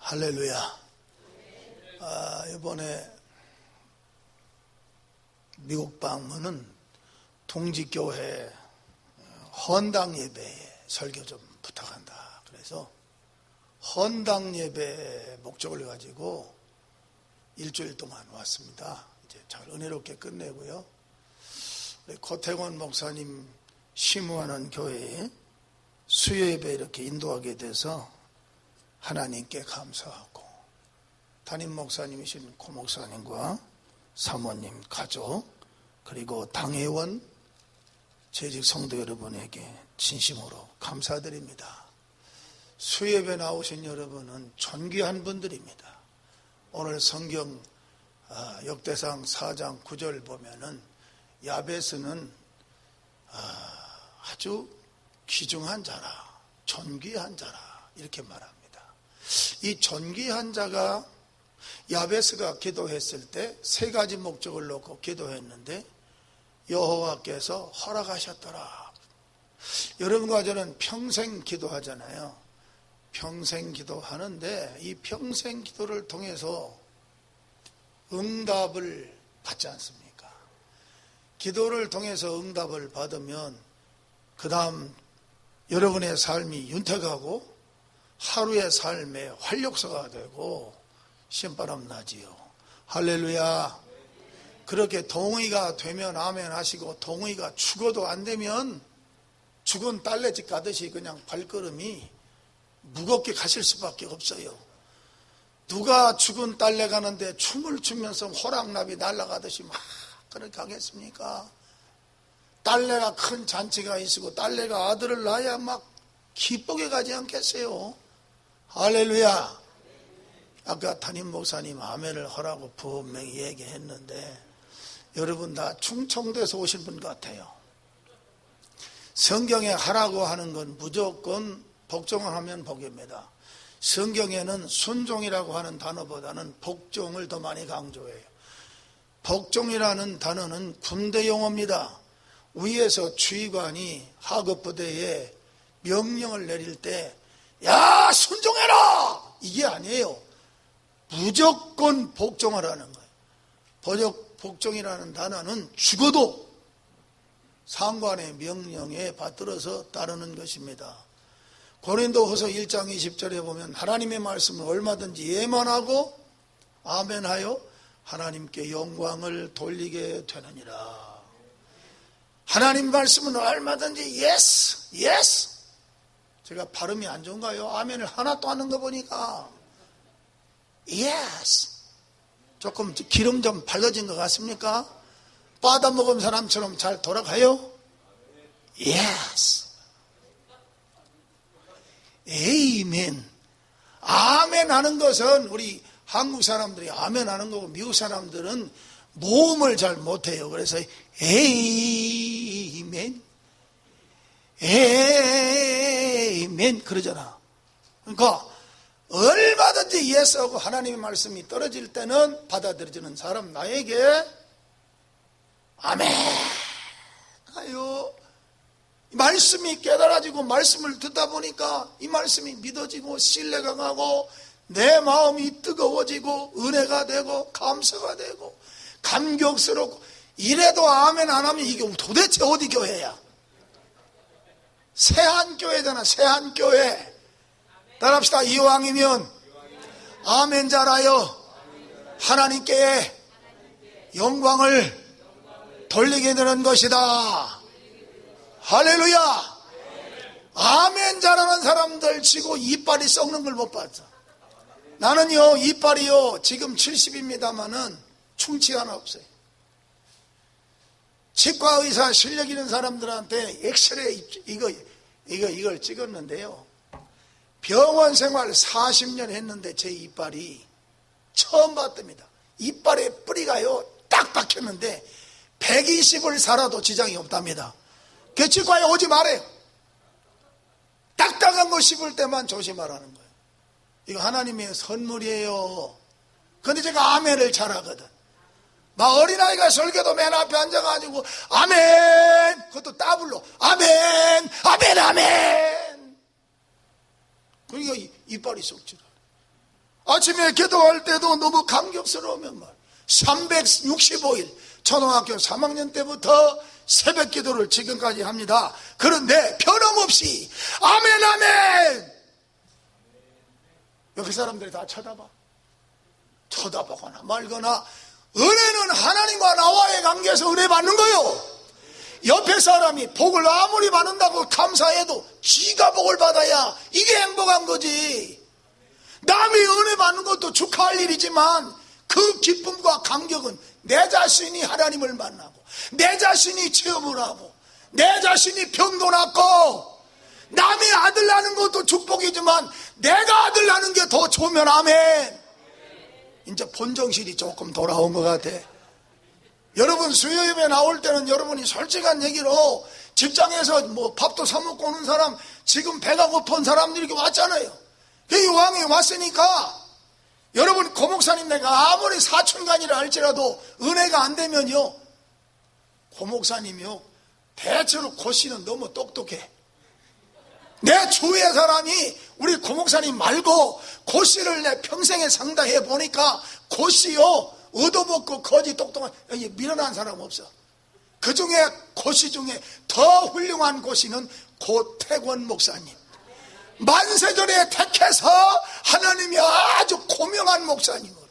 할렐루야. 이번에 미국 방문은 동지교회 헌당 예배에 설교 좀 부탁한다. 그래서 헌당 예배 목적을 가지고 일주일 동안 왔습니다. 이제 잘 은혜롭게 끝내고요. 고태권 목사님 심우하는 교회에 수요 예배 이렇게 인도하게 돼서 하나님께 감사하고, 담임 목사님이신 고 목사님과 사모님, 가족, 그리고 당회원, 재직 성도 여러분에게 진심으로 감사드립니다. 수예배 나오신 여러분은 존귀한 분들입니다. 오늘 성경 역대상 4장 9절 보면은 야베스는 아주 귀중한 자라, 존귀한 자라 이렇게 말합니다. 이 존귀한 자가, 야베스가 기도했을 때 세 가지 목적을 놓고 기도했는데 여호와께서 허락하셨더라. 여러분과 저는 평생 기도하잖아요. 평생 기도하는데 이 평생 기도를 통해서 응답을 받지 않습니까? 기도를 통해서 응답을 받으면 그 다음 여러분의 삶이 윤택하고 하루의 삶에 활력소가 되고 신바람 나지요. 할렐루야. 그렇게 동의가 되면 아멘 하시고, 동의가 죽어도 안 되면 죽은 딸내집 가듯이 그냥 발걸음이 무겁게 가실 수밖에 없어요. 누가 죽은 딸내 가는데 춤을 추면서 호랑나비 날아가듯이 막 그렇게 하겠습니까? 딸내가 큰 잔치가 있고 딸내가 아들을 낳아야 막 기쁘게 가지 않겠어요? 할렐루야. 아까 담임 목사님 아멘을 하라고 분명히 얘기했는데 여러분 다 충청도에서 오신 분 같아요. 성경에 하라고 하는 건 무조건 복종을 하면 복입니다. 성경에는 순종이라고 하는 단어보다는 복종을 더 많이 강조해요. 복종이라는 단어는 군대 용어입니다. 위에서 주의관이 하급부대에 명령을 내릴 때 야, 순종해라! 이게 아니에요. 무조건 복종하라는 거예요. 복종이라는 단어는 죽어도 상관의 명령에 받들어서 따르는 것입니다. 고린도후서 1장 20절에 보면 하나님의 말씀을 얼마든지 예만하고 아멘하여 하나님께 영광을 돌리게 되느니라. 하나님 말씀은 얼마든지 yes, yes. 제가 발음이 안 좋은가요? 아멘을 하나도 하는 거 보니까 yes. 조금 기름 좀 발라진 것 같습니까? 받아먹은 사람처럼 잘 돌아가요? yes. 에이멘. 아멘 하는 것은 우리 한국 사람들이 아멘 하는 거고 미국 사람들은 모음을 잘 못해요. 그래서 에이멘, 에이멘 그러잖아. 그러니까 얼마든지 예스하고 하나님의 말씀이 떨어질 때는 받아들여지는 사람, 나에게 아멘 하요. 말씀이 깨달아지고 말씀을 듣다 보니까 이 말씀이 믿어지고 신뢰가 가고 내 마음이 뜨거워지고 은혜가 되고 감사가 되고 감격스럽고, 이래도 아멘 안 하면 이게 도대체 어디 교회야? 세한교회잖아. 세한교회. 따라합시다. 이왕이면 아멘 잘하여 하나님께 영광을 돌리게 되는 것이다. 할렐루야. 아멘 잘하는 사람들 치고 이빨이 썩는 걸 못 봤어. 나는요 이빨이요 지금 70입니다마는 충치 하나 없어요. 치과 의사 실력 있는 사람들한테 엑스레이 이걸 찍었는데요, 병원 생활 40년 했는데 제 이빨이 처음 봤답니다. 이빨에 뿌리가요 딱 박혔는데 120을 살아도 지장이 없답니다. 그 치과에 오지 말아요. 딱딱한 거 씹을 때만 조심하라는 거예요. 이거 하나님의 선물이에요. 그런데 제가 아멘을 잘하거든. 막 어린아이가 설교도 맨 앞에 앉아가지고 아멘, 그것도 따블로 아멘, 아멘, 아멘. 그러니까 이빨이 썩지라. 아침에 기도할 때도 너무 감격스러우면 말 365일 초등학교 3학년 때부터 새벽 기도를 지금까지 합니다. 그런데 변함없이 아멘 아멘. 옆에 사람들이 다 쳐다보거나 말거나. 은혜는 하나님과 나와의 관계에서 은혜 받는 거요. 옆에 사람이 복을 아무리 받는다고 감사해도 지가 복을 받아야 이게 행복한 거지. 남이 은혜 받는 것도 축하할 일이지만 그 기쁨과 감격은 내 자신이 하나님을 만나고 내 자신이 체험을 하고 내 자신이 병도 낫고 남이 아들 낳는 것도 축복이지만 내가 아들 낳는 게 더 좋으면 아멘. 이제 본정신이 조금 돌아온 것 같아. 여러분 수요예배 나올 때는 여러분이 솔직한 얘기로 직장에서 뭐 밥도 사 먹고 오는 사람, 지금 배가 고픈 사람들이 이렇게 왔잖아요. 그 왕이 왔으니까 여러분 고목사님 내가 아무리 사촌간이라 할지라도 은혜가 안 되면요 고목사님이요 대체로 고씨는 너무 똑똑해. 내 주위의 사람이 우리 고목사님 말고 고씨를 내 평생에 상담해 보니까 고씨요 얻어먹고 거지 똑똑한 미련한 사람 없어. 그 중에 고씨 중에 더 훌륭한 고씨는 고태권 목사님. 만세전에 택해서 하나님이 아주 고명한 목사님으로.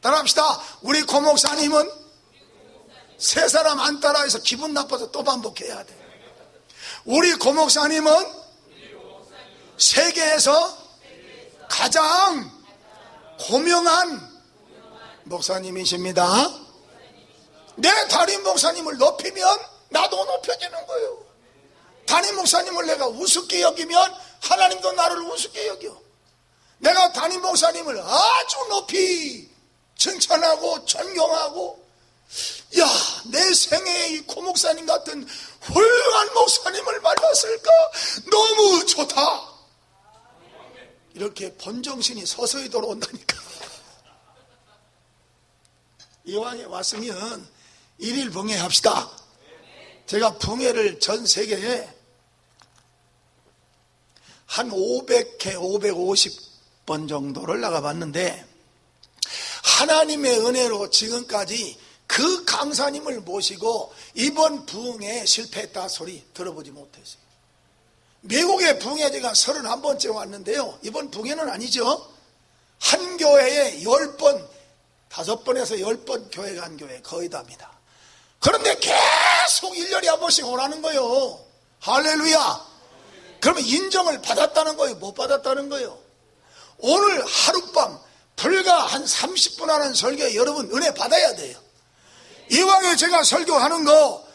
따라합시다. 우리 고목사님은 세 사람 안 따라해서 기분 나빠서 또 반복해야 돼. 우리 고목사님은 세계에서 가장 고명한 목사님이십니다. 내 담임 목사님을 높이면 나도 높여지는 거예요. 담임 목사님을 내가 우습게 여기면 하나님도 나를 우습게 여겨. 내가 담임 목사님을 아주 높이 칭찬하고 존경하고, 야, 내 생애에 이 고목사님 같은 훌륭한 목사님을 만났을까? 너무 좋다. 이렇게 본정신이 서서히 돌아온다니까. 이왕에 왔으면 일일 봉해 합시다. 제가 봉해를 전 세계에 한 500회, 550번 정도를 나가봤는데 하나님의 은혜로 지금까지 그 강사님을 모시고 이번 부흥에 실패했다 소리 들어보지 못했어요. 미국의 부흥에 제가 31번째 왔는데요, 이번 부흥에는 아니죠. 한 교회에 10번, 5번에서 10번 교회 간 교회 거의 다입니다. 그런데 계속 1년에 한 번씩 오라는 거예요. 할렐루야. 그러면 인정을 받았다는 거예요, 못 받았다는 거예요? 오늘 하룻밤 불과 한 30분 하는 설교에 여러분 은혜 받아야 돼요. 이왕에 제가 설교하는 거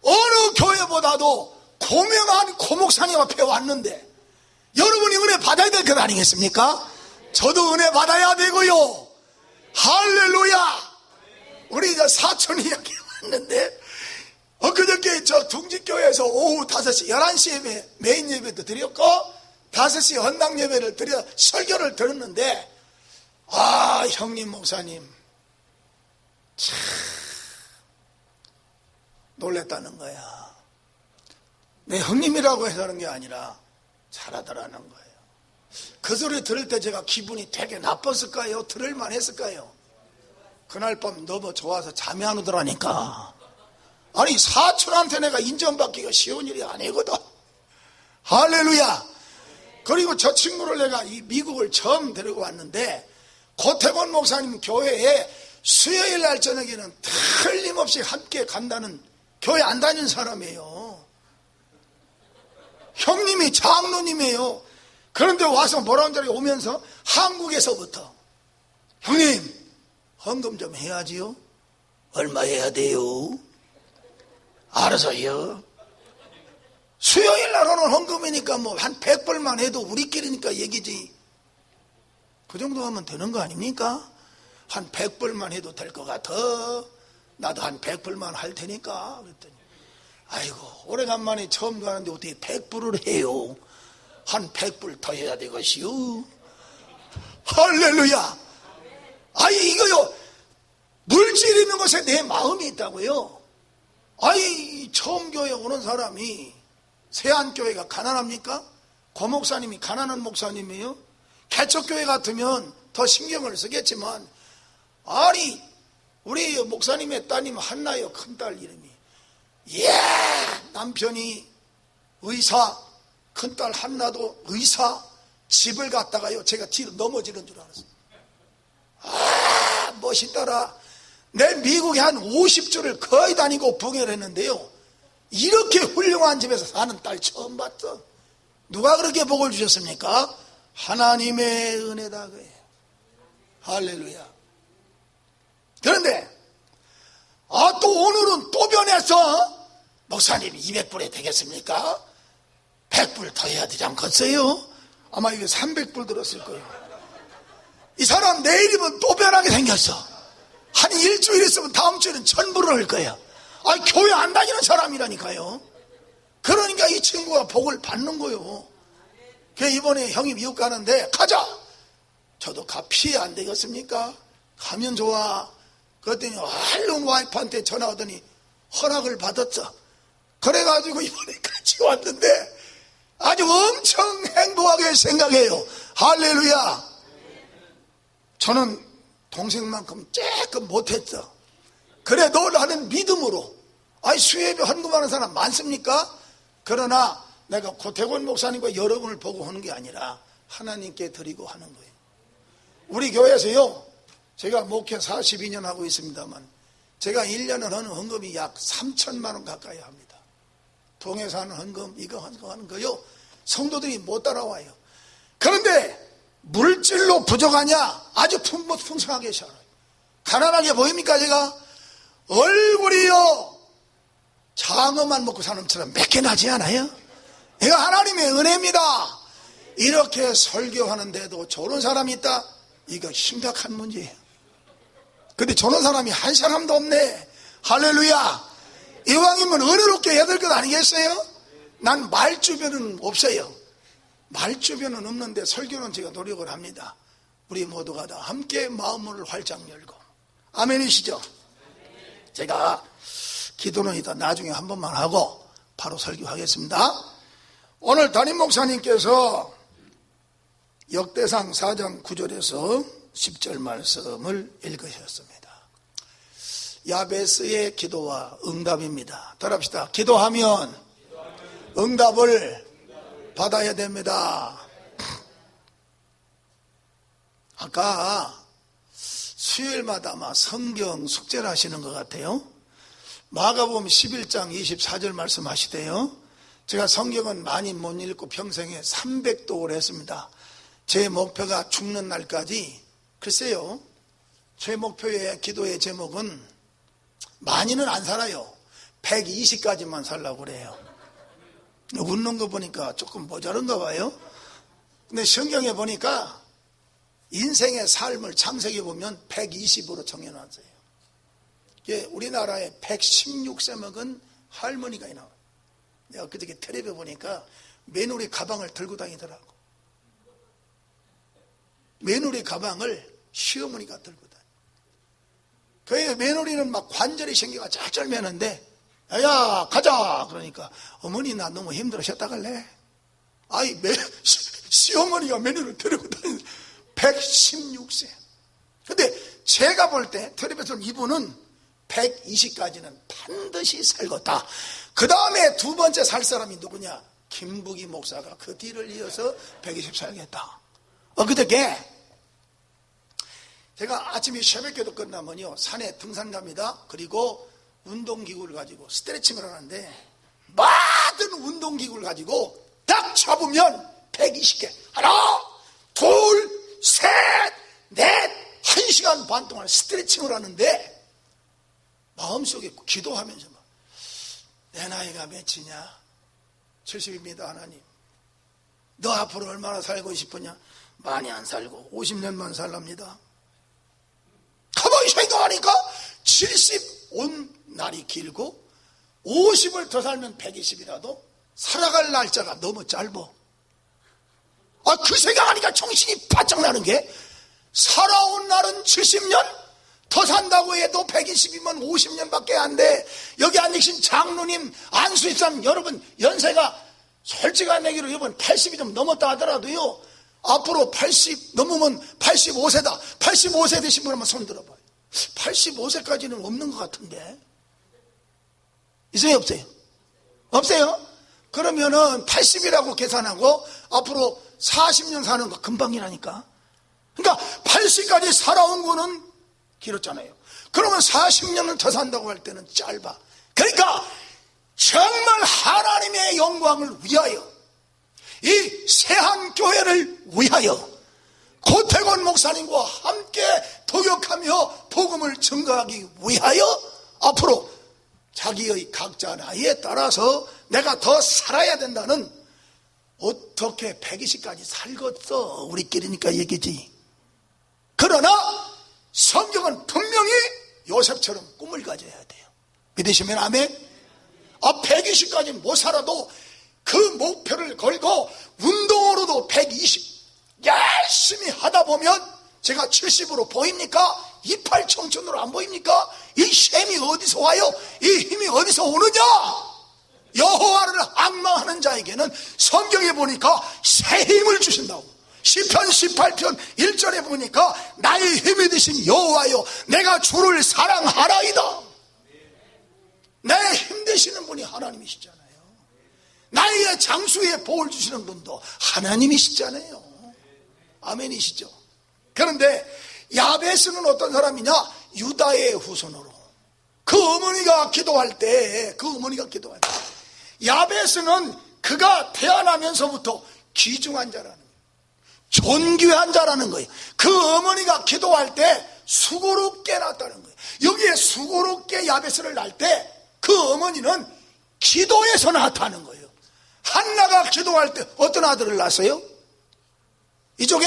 어느 교회보다도 고명한 고목사님 앞에 왔는데 여러분이 은혜 받아야 될 것 아니겠습니까? 저도 은혜 받아야 되고요. 할렐루야. 우리 사촌이 여기 왔는데 엊그저께 저 둥지교회에서 오후 5시 11시 예배 메인 예배도 드렸고 5시 헌당 예배를 드려 설교를 들었는데, 아, 형님 목사님 참 놀랬다는 거야. 내 형님이라고 해서 하는 게 아니라 잘하더라는 거예요. 그 소리 들을 때 제가 기분이 되게 나빴을까요? 들을만 했을까요? 그날 밤 너무 좋아서 잠이 안 오더라니까. 아니, 사촌한테 내가 인정받기가 쉬운 일이 아니거든. 할렐루야. 그리고 저 친구를 내가 이 미국을 처음 데리고 왔는데 고태권 목사님 교회에 수요일 날 저녁에는 틀림없이 함께 간다는 교회 안 다니는 사람이에요. 형님이 장로님이에요. 그런데 와서 뭐라는 자리에 오면서 한국에서부터 형님 헌금 좀 해야지요. 얼마 해야 돼요? 알아서 해요. 수요일 날 오는 헌금이니까 뭐 한 100불만 해도 우리끼리니까 얘기지. 그 정도 하면 되는 거 아닙니까? 한 100불만 해도 될 것 같아. 나도 한 100불만 할 테니까. 그랬더니 아이고 오래간만에 처음 가는데 어떻게 100불을 해요? 한 100불 더 해야 되겠시요. 할렐루야. 아이 이거요, 물질 있는 것에 내 마음이 있다고요. 아이 처음 교회 오는 사람이 세안교회가 가난합니까? 고목사님이 가난한 목사님이에요? 개척교회 같으면 더 신경을 쓰겠지만, 아니 우리 목사님의 따님 한나요, 큰딸 이름이. 남편이 의사, 큰딸 한나도 의사. 집을 갔다가요, 제가 뒤로 넘어지는 줄 알았어요. 멋있더라. 내 미국에 한 50주를 거의 다니고 부흥회를 했는데요, 이렇게 훌륭한 집에서 사는 딸 처음 봤어. 누가 그렇게 복을 주셨습니까? 하나님의 은혜다 그래요. 할렐루야. 그런데 또 오늘은 또 변해서, 목사님 200불에 되겠습니까? 100불 더 해야 되지 않겠어요? 아마 이게 300불 들었을 거예요. 이 사람 내일이면 또 변하게 생겼어. 한 일주일 있으면 다음 주에는 1000불을 할 거예요. 교회 안 다니는 사람이라니까요. 그러니까 이 친구가 복을 받는 거예요. 그래서 이번에 형이 미국 가는데 가자. 저도 피해 안 되겠습니까? 가면 좋아. 그랬더니 할롱 와이프한테 전화 오더니 허락을 받았죠. 그래가지고 이번에 같이 왔는데 아주 엄청 행복하게 생각해요. 할렐루야. 저는 동생만큼 조금 못했죠. 그래도 나는 믿음으로, 수예배 헌금하는 사람 많습니까? 그러나 내가 고태곤 목사님과 여러분을 보고 하는 게 아니라 하나님께 드리고 하는 거예요. 우리 교회에서요, 제가 목회 42년 하고 있습니다만, 제가 1년을 하는 헌금이 약 3천만 원 가까이 합니다. 동에서 하는 헌금, 이거 하는 거요, 성도들이 못 따라와요. 그런데 물질로 부족하냐? 아주 풍성하게 살아요. 가난하게 보입니까? 제가 얼굴이요, 장어만 먹고 사는 것처럼 몇 개 나지 않아요? 이거 하나님의 은혜입니다. 이렇게 설교하는데도 저런 사람이 있다? 이거 심각한 문제예요. 근데 저런 사람이 한 사람도 없네. 할렐루야. 이왕이면 은혜롭게 해야 될 것 아니겠어요? 난 말주변은 없어요. 말주변은 없는데 설교는 제가 노력을 합니다. 우리 모두가 다 함께 마음을 활짝 열고. 아멘이시죠? 제가 기도는 이따 나중에 한 번만 하고 바로 설교하겠습니다. 오늘 담임 목사님께서 역대상 4장 9절에서 10절 말씀을 읽으셨습니다. 야베스의 기도와 응답입니다. 따라합시다. 기도하면 응답을 받아야 됩니다. 아까 수요일마다 아마 성경 숙제를 하시는 것 같아요. 마가복음 11장 24절 말씀하시대요. 제가 성경은 많이 못 읽고 평생에 300독을 했습니다. 제 목표가 죽는 날까지, 글쎄요, 제 목표의 기도의 제목은 많이는 안 살아요. 120까지만 살라고 그래요. 웃는 거 보니까 조금 모자른가 봐요. 근데 성경에 보니까 인생의 삶을 창세기 보면 120으로 정해놨어요. 우리나라에 116세 먹은 할머니가 나와요. 내가 그저께 텔레비에 보니까 며느리 가방을 들고 다니더라고. 며느리 가방을 시어머니가 들고 다녀. 그 며느리는 막 관절이 생겨가 짤짤 매는데, 야 가자 그러니까, 어머니 나 너무 힘들어 쉬었다 갈래? 시어머니가 며느리를 데리고 다니는 116세. 근데 제가 볼 때 텔레비에서 이분은 120까지는 반드시 살겠다. 그 다음에 두 번째 살 사람이 누구냐? 김부기 목사가 그 뒤를 이어서 120 살겠다. 그저께 제가 아침에 새벽기도 끝나면요, 산에 등산 갑니다. 그리고 운동기구를 가지고 스트레칭을 하는데, 모든 운동기구를 가지고 딱 잡으면 120개. 하나, 둘, 셋, 넷, 1시간 반 동안 스트레칭을 하는데, 마음속에 기도하면서 내 나이가 몇이냐? 70입니다. 하나님, 너 앞으로 얼마나 살고 싶으냐? 많이 안 살고 50년만 살랍니다. 가만히 생각하니까 70 온 날이 길고 50을 더 살면 120이라도 살아갈 날짜가 너무 짧아. 그 생각하니까 정신이 바짝 나는 게, 살아온 날은 70년, 더 산다고 해도 120이면 50년밖에 안 돼. 여기 앉으신 장로님, 안수집사님, 여러분 연세가 솔직한 얘기로 이번 80이 좀 넘었다 하더라도요, 앞으로 80 넘으면 85세다. 85세 되신 분 한번 손 들어봐요. 85세까지는 없는 것 같은데. 있어요, 없어요? 없어요? 그러면은 80이라고 계산하고 앞으로 40년 사는 거 금방이라니까. 그러니까 80까지 살아온 거는 길었잖아요. 그러면 40년을 더 산다고 할 때는 짧아. 그러니까 정말 하나님의 영광을 위하여, 이 세한교회를 위하여 고태권 목사님과 함께 도역하며 복음을 증거하기 위하여 앞으로 자기의 각자 나이에 따라서 내가 더 살아야 된다는, 어떻게 120까지 살겠어, 우리끼리니까 얘기지. 그러나 성경은 분명히 요셉처럼 꿈을 가져야 돼요. 믿으시면 아멘. 120까지 못 살아도 그 목표를 걸고 운동으로도 120 열심히 하다 보면, 제가 70으로 보입니까? 이팔 청춘으로 안 보입니까? 이 셈이 어디서 와요? 이 힘이 어디서 오느냐? 여호와를 앙망하는 자에게는 성경에 보니까 새 힘을 주신다고. 시편 18편 1절에 보니까 나의 힘이 되신 여호와여, 내가 주를 사랑하라이다. 내 힘 되시는 분이 하나님이시잖아요. 나의 장수의 복을 주시는 분도 하나님이시잖아요. 아멘이시죠? 그런데 야베스는 어떤 사람이냐? 유다의 후손으로. 그 어머니가 기도할 때 야베스는 그가 태어나면서부터 귀중한 자라는 거예요. 존귀한 자라는 거예요. 그 어머니가 기도할 때 수고롭게 낳았다는 거예요. 여기에 수고롭게 야베스를 낳을 때 그 어머니는 기도에서 낳았다는 거예요. 한나가 기도할 때 어떤 아들을 낳았어요? 이쪽에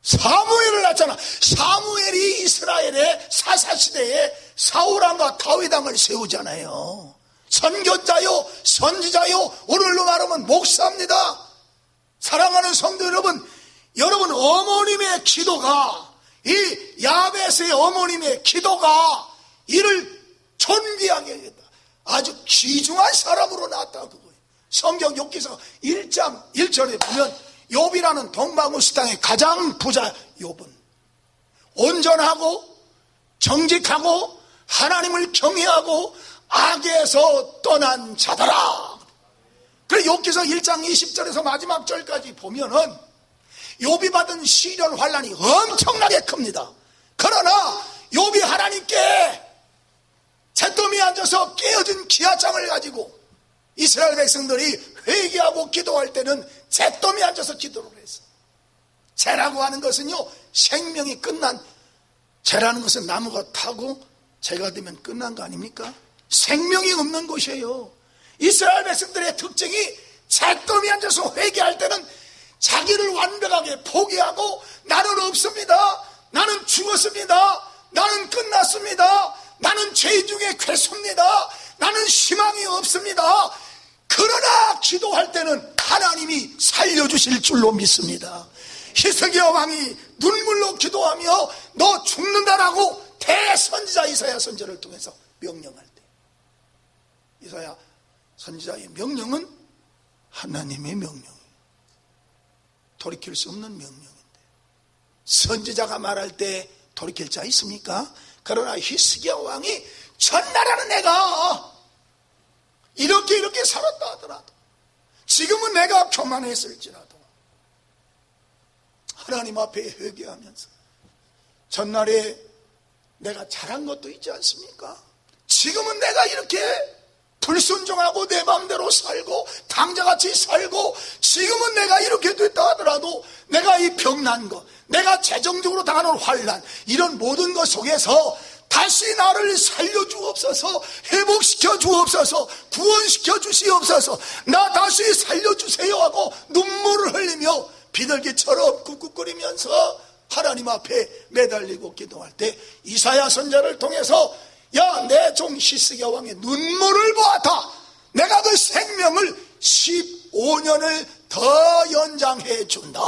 사무엘을 낳았잖아. 사무엘이 이스라엘의 사사시대에 사울왕과 다윗왕을 세우잖아요. 선교자요, 선지자요, 오늘로 말하면 목사입니다. 사랑하는 성도 여러분, 여러분 어머님의 기도가, 이 야베스의 어머님의 기도가 이를 존귀하게 하겠다. 아주 귀중한 사람으로 낳았다 그거예요. 성경 욥기서 1장 1절에 보면 욥이라는 동방우스 땅의 가장 부자 욥은 온전하고 정직하고 하나님을 경외하고 악에서 떠난 자더라. 그래 욥기서 1장 20절에서 마지막 절까지 보면은 욥이 받은 시련 환난이 엄청나게 큽니다. 그러나 욥이 하나님께 잿더미에 앉아서 깨어진 기아장을 가지고 이스라엘 백성들이 회개하고 기도할 때는 잿더미에 앉아서 기도를 했어. 재라고 하는 것은요, 생명이 끝난, 재라는 것은 나무가 타고 재가 되면 끝난 거 아닙니까? 생명이 없는 곳이에요. 이스라엘 백성들의 특징이 잿더미에 앉아서 회개할 때는 자기를 완벽하게 포기하고 나는 없습니다, 나는 죽었습니다, 나는 끝났습니다, 나는 죄 중에 괴수입니다, 나는 희망이 없습니다. 그러나 기도할 때는 하나님이 살려주실 줄로 믿습니다. 히스기야 왕이 눈물로 기도하며 너 죽는다라고 대선지자 이사야 선지자를 통해서 명령할 때, 이사야 선지자의 명령은 하나님의 명령이에요. 돌이킬 수 없는 명령인데, 선지자가 말할 때 돌이킬 자 있습니까? 그러나 히스기야 왕이 전나라는 내가 이렇게 살았다 하더라도, 지금은 내가 교만했을지라도 하나님 앞에 회개하면서, 전날에 내가 잘한 것도 있지 않습니까? 지금은 내가 이렇게 불순종하고 내 마음대로 살고 당자같이 살고, 지금은 내가 이렇게 됐다 하더라도 내가 이 병난 것, 내가 재정적으로 당하는 환난, 이런 모든 것 속에서 다시 나를 살려주옵소서, 회복시켜 주옵소서, 구원시켜 주시옵소서, 나 다시 살려주세요 하고 눈물을 흘리며 비둘기처럼 꾹꾹거리면서 하나님 앞에 매달리고 기도할 때, 이사야 선지자를 통해서 야, 내 종 히스기야 왕의 눈물을 보았다, 내가 그 생명을 15년을 더 연장해 준다.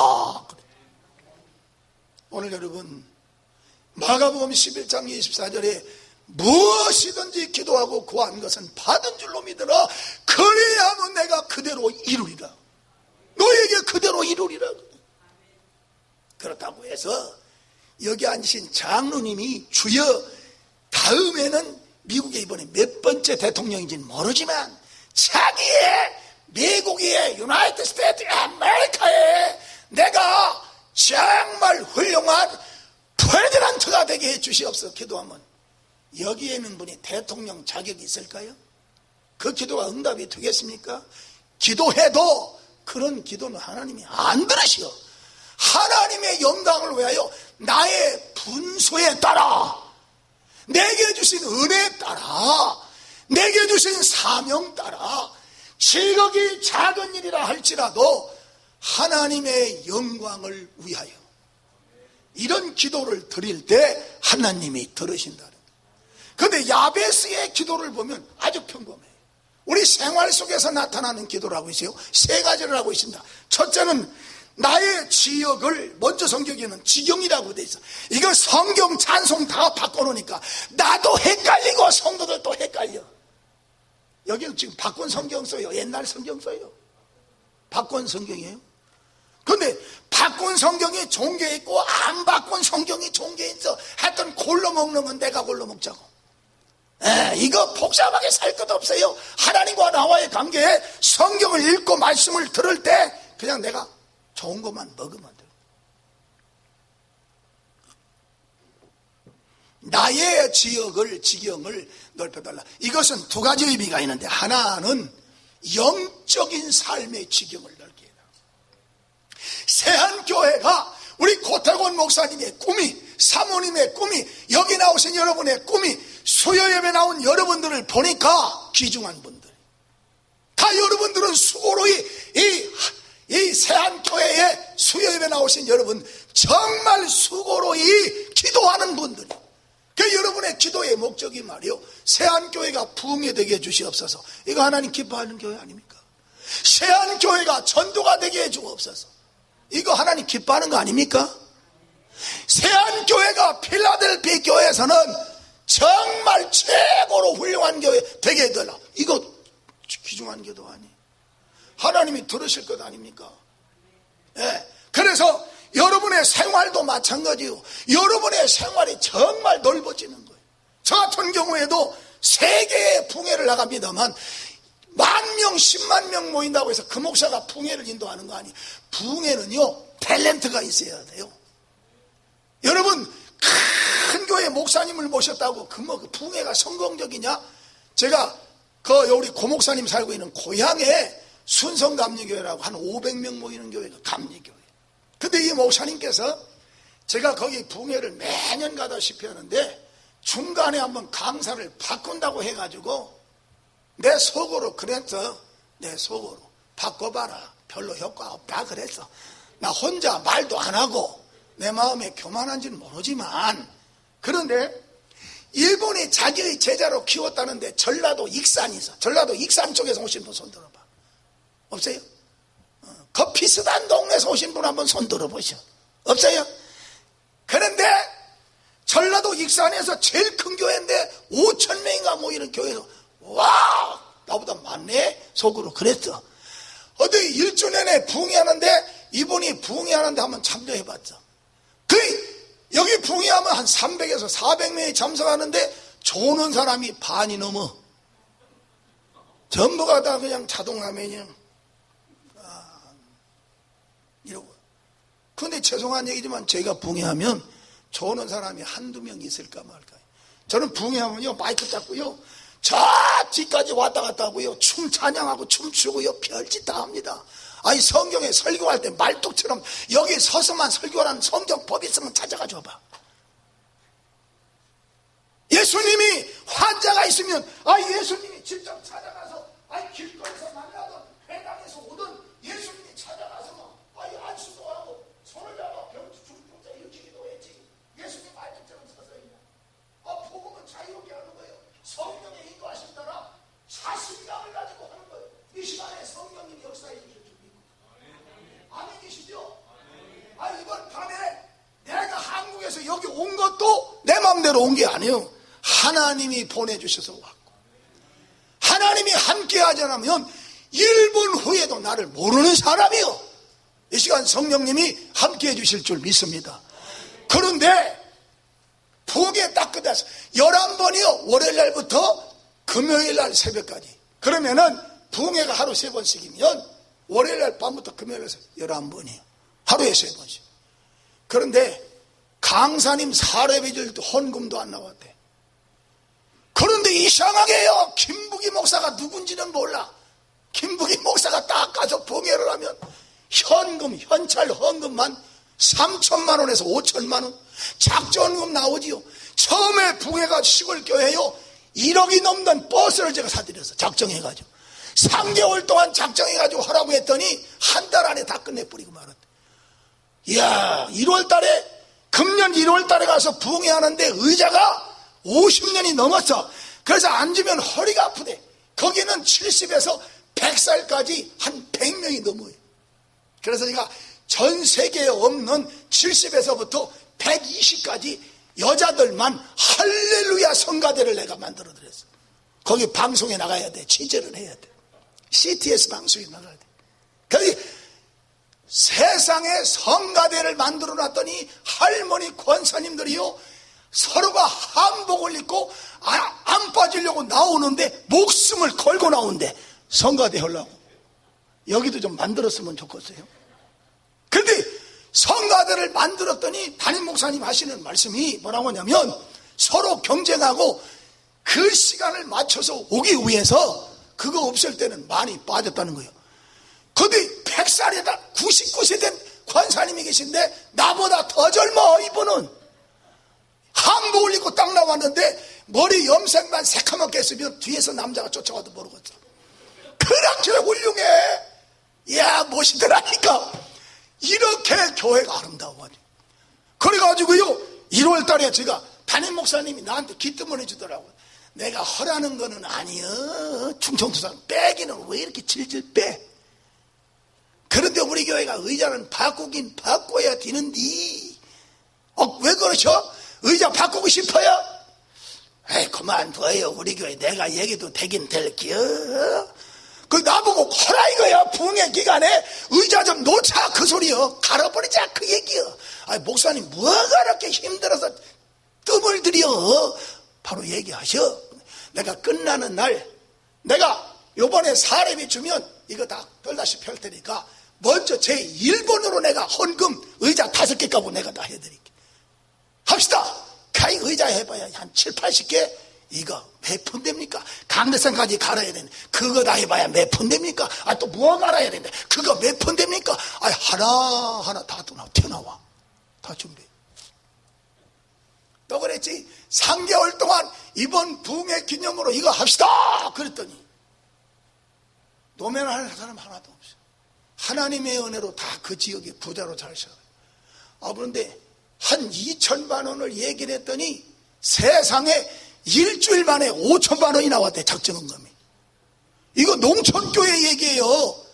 오늘 여러분 마가복음 11장 24절에 무엇이든지 기도하고 구한 것은 받은 줄로 믿으라, 그리하면 내가 그대로 이루리라. 너에게 그대로 이루리라. 그렇다고 해서 여기 앉으신 장로님이 주여 다음에는 미국의 이번에 몇 번째 대통령인지는 모르지만 자기의 미국의 유나이티드 스테이트 아메리카에 내가 정말 훌륭한 프레지던트가 되게 해주시옵소서. 기도하면 여기에 있는 분이 대통령 자격이 있을까요? 그 기도가 응답이 되겠습니까? 기도해도 그런 기도는 하나님이 안 들으시오. 하나님의 영광을 위하여 나의 분수에 따라, 내게 주신 은혜에 따라, 내게 주신 사명 따라 지극히 작은 일이라 할지라도 하나님의 영광을 위하여 이런 기도를 드릴 때 하나님이 들으신다는 거예요. 그런데 야베스의 기도를 보면 아주 평범해요. 우리 생활 속에서 나타나는 기도라고 있어요. 세 가지를 하고 있습니다. 첫째는 나의 지역을, 먼저 성경에는 지경이라고 돼 있어. 이거 성경 찬송 다 바꿔놓으니까 나도 헷갈리고 성도들도 헷갈려. 여기는 지금 바꾼 성경 써요. 옛날 성경 써요. 바꾼 성경이에요. 그런데 바꾼 성경이 종교에 있고 안 바꾼 성경이 종교에 있어. 하여튼 골로 먹는 건 내가 골로 먹자고. 이거 복잡하게 살 것 없어요. 하나님과 나와의 관계에 성경을 읽고 말씀을 들을 때 그냥 내가 좋은 것만 먹으면 돼요. 나의 지역을, 지경을 넓혀달라. 이것은 두 가지 의미가 있는데, 하나는 영적인 삶의 지경을 넓게 해라. 세한교회가 우리 고태곤 목사님의 꿈이, 사모님의 꿈이, 여기 나오신 여러분의 꿈이, 수요예배 나온 여러분들을 보니까 귀중한 분들, 다 여러분들은 수고로 이 세한교회에 수요예배 나오신 여러분, 정말 수고로이 기도하는 분들이, 그 여러분의 기도의 목적이 말이요, 세한교회가 부흥이 되게 해주시옵소서. 이거 하나님 기뻐하는 교회 아닙니까? 세한교회가 전도가 되게 해주옵소서. 이거 하나님 기뻐하는 거 아닙니까? 세한교회가 필라델피아 교회에서는 정말 최고로 훌륭한 교회 되게 해달라. 이거 귀중한 기도 아니에요. 하나님이 들으실 것 아닙니까? 그래서 여러분의 생활도 마찬가지요. 여러분의 생활이 정말 넓어지는 거예요. 저 같은 경우에도 세계의 붕해를 나갑니다만 10,000명, 10만 명 모인다고 해서 그 목사가 붕해를 인도하는 거 아니에요. 붕해는요, 탤런트가 있어야 돼요. 여러분, 큰 교회 목사님을 모셨다고 그 붕해가 성공적이냐? 제가 우리 고목사님 살고 있는 고향에 순성감리교회라고 한 500명 모이는 교회가 감리교회. 근데 이 목사님께서 제가 거기 붕해를 매년 가다시피 하는데 중간에 한번 강사를 바꾼다고 해가지고 내 속으로 그랬어. 내 속으로 바꿔봐라. 별로 효과 없다 그랬어. 나 혼자 말도 안 하고 내 마음에 교만한지는 모르지만, 그런데 일본이 자기의 제자로 키웠다는데 전라도 익산이 있어. 전라도 익산 쪽에서 오신 분 손 들어봐. 없어요? 그 비슷한 동네에서 오신 분 한번 손 들어보셔. 없어요? 그런데 전라도 익산에서 제일 큰 교회인데 5,000명인가 모이는 교회에서 와, 나보다 많네 속으로 그랬어. 어디 1주 내내 부흥회하는데 이분이 부흥회하는데 한번 참여해봤죠. 여기 부흥회하면 한 300에서 400명이 참석하는데 조는 사람이 반이 넘어. 전부가 다 그냥 자동화면이야. 이러고. 근데 죄송한 얘기지만 제가 붕해하면 조는 사람이 한두 명 있을까 말까. 저는 붕해하면요, 마이크 잡고요, 저 뒤까지 왔다 갔다 하고요, 춤 찬양하고 춤추고요, 별짓 다 합니다. 아니, 성경에 설교할 때 말뚝처럼 여기 서서만 설교하는 성경법 있으면 찾아가 줘봐. 예수님이 환자가 있으면 예수님이 직접 찾아가서 길거리에서 만나던 회당에서 오던 예수님이 찾아가서 안수도 하고 손을 잡아 병 중풍자 일으키기도 했지. 예수님 말뚝처럼 서서 있냐. 복음은 자유롭게 하는 거예요. 성경에 인도하신 따라 자신감을 가지고 하는 거예요. 이 시간에 성령님 역사해 주실 줄입니다. 아멘 계시죠? 이번 밤에 내가 한국에서 여기 온 것도 내 마음대로 온 게 아니에요. 하나님이 보내주셔서 왔고, 하나님이 함께 하지 않으면 1분 후에도 나를 모르는 사람이요, 이 시간 성령님이 함께 해주실 줄 믿습니다. 그런데 부흥회 딱 끝나서 11번이요 월요일날부터 금요일날 새벽까지. 그러면은 부흥회가 하루 3번씩이면 월요일날 밤부터 금요일날 11번이에요. 하루에 3번씩. 그런데 강사님 사례비들도 헌금도 안 나왔대. 그런데 이상하게요, 김부기 목사가 누군지는 몰라. 김부기 목사가 딱 가서 부흥회를 하면 현금, 현찰 헌금만 3천만 원에서 5천만 원 작전금 나오지요. 처음에 부흥회가 시골 교회요 1억이 넘는 버스를 제가 사드렸어. 작정해가지고 3개월 동안 작정해가지고 하라고 했더니 한 달 안에 다 끝내버리고 말았대. 이야, 1월달에 금년 1월달에 가서 부흥회 하는데 의자가 50년이 넘었어. 그래서 앉으면 허리가 아프대. 거기는 70에서 100살까지 한 100명이 넘어요. 그래서 제가 전 세계에 없는 70에서부터 120까지 여자들만 할렐루야 성가대를 내가 만들어드렸어. 거기 방송에 나가야 돼. 취재를 해야 돼. CTS 방송에 나가야 돼. 거기 세상에 성가대를 만들어 놨더니 할머니 권사님들이요 서로가 한복을 입고 안 빠지려고 나오는데 목숨을 걸고 나오는데 성가대 하려고. 여기도 좀 만들었으면 좋겠어요. 그런데 성가대를 만들었더니 담임 목사님 하시는 말씀이 뭐라고 하냐면 서로 경쟁하고 그 시간을 맞춰서 오기 위해서 그거 없을 때는 많이 빠졌다는 거예요. 근데 100살에다 99세 된 권사님이 계신데 나보다 더 젊어. 이분은 한복을 입고 딱 나왔는데 머리 염색만 새카맣게 했으면 뒤에서 남자가 쫓아와도 모르겠어. 그렇게 훌륭해. 이야, 멋있더라니까. 이렇게 교회가 아름다워. 그래가지고요 1월달에 제가 담임 목사님이 나한테 기뜸을 해주더라고요. 내가 허라는 거는 아니여. 충청도사람 빼기는 왜 이렇게 질질 빼. 그런데 우리 교회가 의자는 바꾸긴 바꿔야 되는디. 왜 그러셔? 의자 바꾸고 싶어요? 에이, 그만둬요. 우리 교회 내가 얘기도 되긴 될게요. 그 나보고 허라 이거야. 부흥회 기간에 의자 좀 놓자 그 소리요. 갈아버리자 그 얘기요. 아니, 목사님 뭐가 그렇게 힘들어서 뜸을 들여. 바로 얘기하셔. 내가 끝나는 날 내가 요번에 사례비 주면 이거 다 별다시 펼 테니까 먼저 제 1번으로 내가 헌금 의자 5개 값고 내가 다 해드릴게. 합시다. 가히 의자 해봐야 한 7, 80개. 이거 몇 푼 됩니까? 강대상까지 갈아야 되는데 그거 다 해봐야 몇 푼 됩니까? 또 뭐 갈아야 되는데 그거 몇 푼 됩니까? 하나하나 다 튀어나와. 다 준비해. 또 그랬지. 3개월 동안 이번 부흥회 기념으로 이거 합시다 그랬더니 노면하는 사람 하나도 없어. 하나님의 은혜로 다 그 지역에 부자로 잘 살아요. 그런데 한 2천만 원을 얘기를 했더니 세상에 일주일 만에 5천만 원이 나왔대. 작정금이. 이거 농촌교회 얘기예요.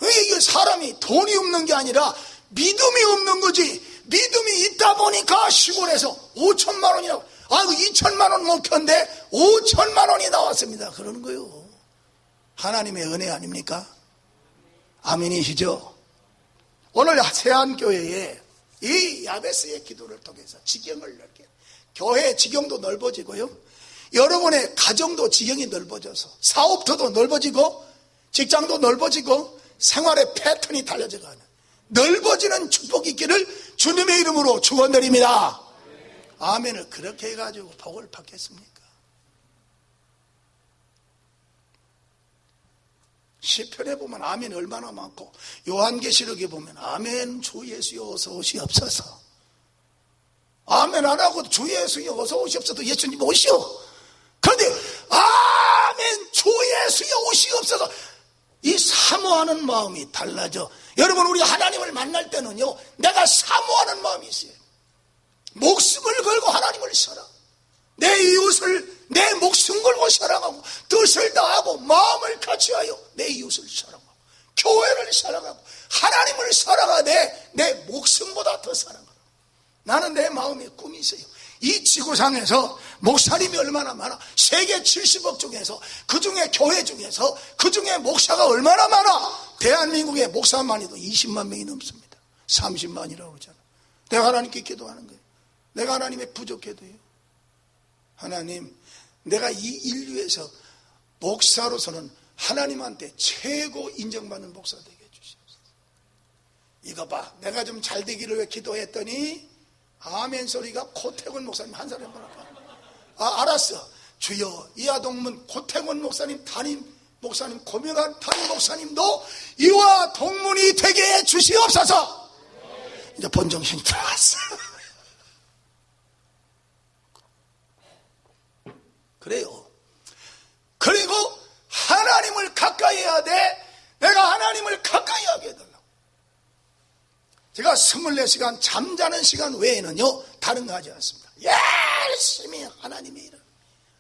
이게 사람이 돈이 없는 게 아니라 믿음이 없는 거지. 믿음이 있다 보니까 시골에서 5천만 원이 나와. 2천만 원 못 켰는데 5천만 원이 나왔습니다. 그러는 거예요. 하나님의 은혜 아닙니까? 아멘이시죠? 오늘 세안교회에 이 야베스의 기도를 통해서 지경을 넓게, 교회 지경도 넓어지고요, 여러분의 가정도 지경이 넓어져서 사업터도 넓어지고 직장도 넓어지고 생활의 패턴이 달라져가는 넓어지는 축복이 있기를 주님의 이름으로 축원드립니다. 아멘을 그렇게 해가지고 복을 받겠습니까? 시편에 보면 아멘 얼마나 많고 요한계시록에 보면 아멘 주 예수여 어서 오시옵소서. 아멘 안 하고 주 예수여 어서 오시옵소서. 예수님 오시오. 그런데 아멘 주 예수여 오시옵소서. 이 사모하는 마음이 달라져. 여러분, 우리 하나님을 만날 때는요 내가 사모하는 마음이 있어요. 목숨을 걸고 하나님을 사랑, 내 이웃을 내 목숨 걸고 사랑하고 뜻을 다하고 마음을 같이하여 내 이웃을 사랑하고 교회를 사랑하고 하나님을 사랑하되 내 목숨보다 더 사랑하라. 나는 내 마음에 꿈이 있어요. 이 지구상에서 목사님이 얼마나 많아. 세계 70억 중에서, 그 중에 교회 중에서, 그 중에 목사가 얼마나 많아. 대한민국의 목사만 해도 20만 명이 넘습니다. 30만이라고 그러잖아. 내가 하나님께 기도하는 거예요. 내가 하나님의 부족해도요, 하나님, 내가 이 인류에서 목사로서는 하나님한테 최고 인정받는 목사 되게 해주시옵소서. 이거 봐, 내가 좀 잘 되기를 위해 기도했더니 아멘 소리가 고태곤 목사님 한 사람 보니까, 알았어, 주여, 이하동문 고태곤 목사님, 담임 목사님, 고명한 담임 목사님도 이와 동문이 되게 해 주시옵소서. 이제 본정신이 들어왔어. 그래요. 그리고 하나님을 가까이 해야 돼. 내가 하나님을 가까이 하게 해달라고. 제가 24시간 잠자는 시간 외에는요, 다른 거 하지 않습니다. 열심히 하나님의 일을.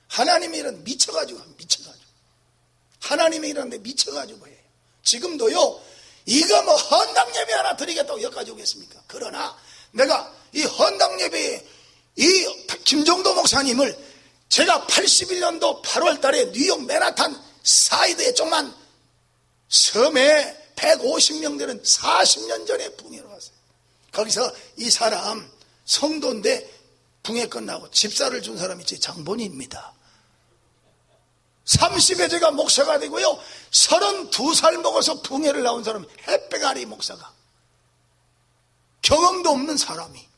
하나님의 일은 미쳐가지고 하나님의 일하는데 미쳐가지고 해요. 지금도요, 이거 뭐 헌당 예배 하나 드리겠다고 여기까지 오겠습니까? 그러나 내가 이 헌당 예배에 이 김종도 목사님을 제가 81년도 8월 달에 뉴욕 맨하탄 사이드에 조그만 섬에 150명 되는 40년 전에 붕해로 왔어요. 거기서 이 사람 성도인데 붕해 끝나고 집사를 준 사람이 제 장본인입니다. 30에 제가 목사가 되고요, 32살 먹어서 붕해를 나온 사람이 햇배가리 목사가, 경험도 없는 사람이.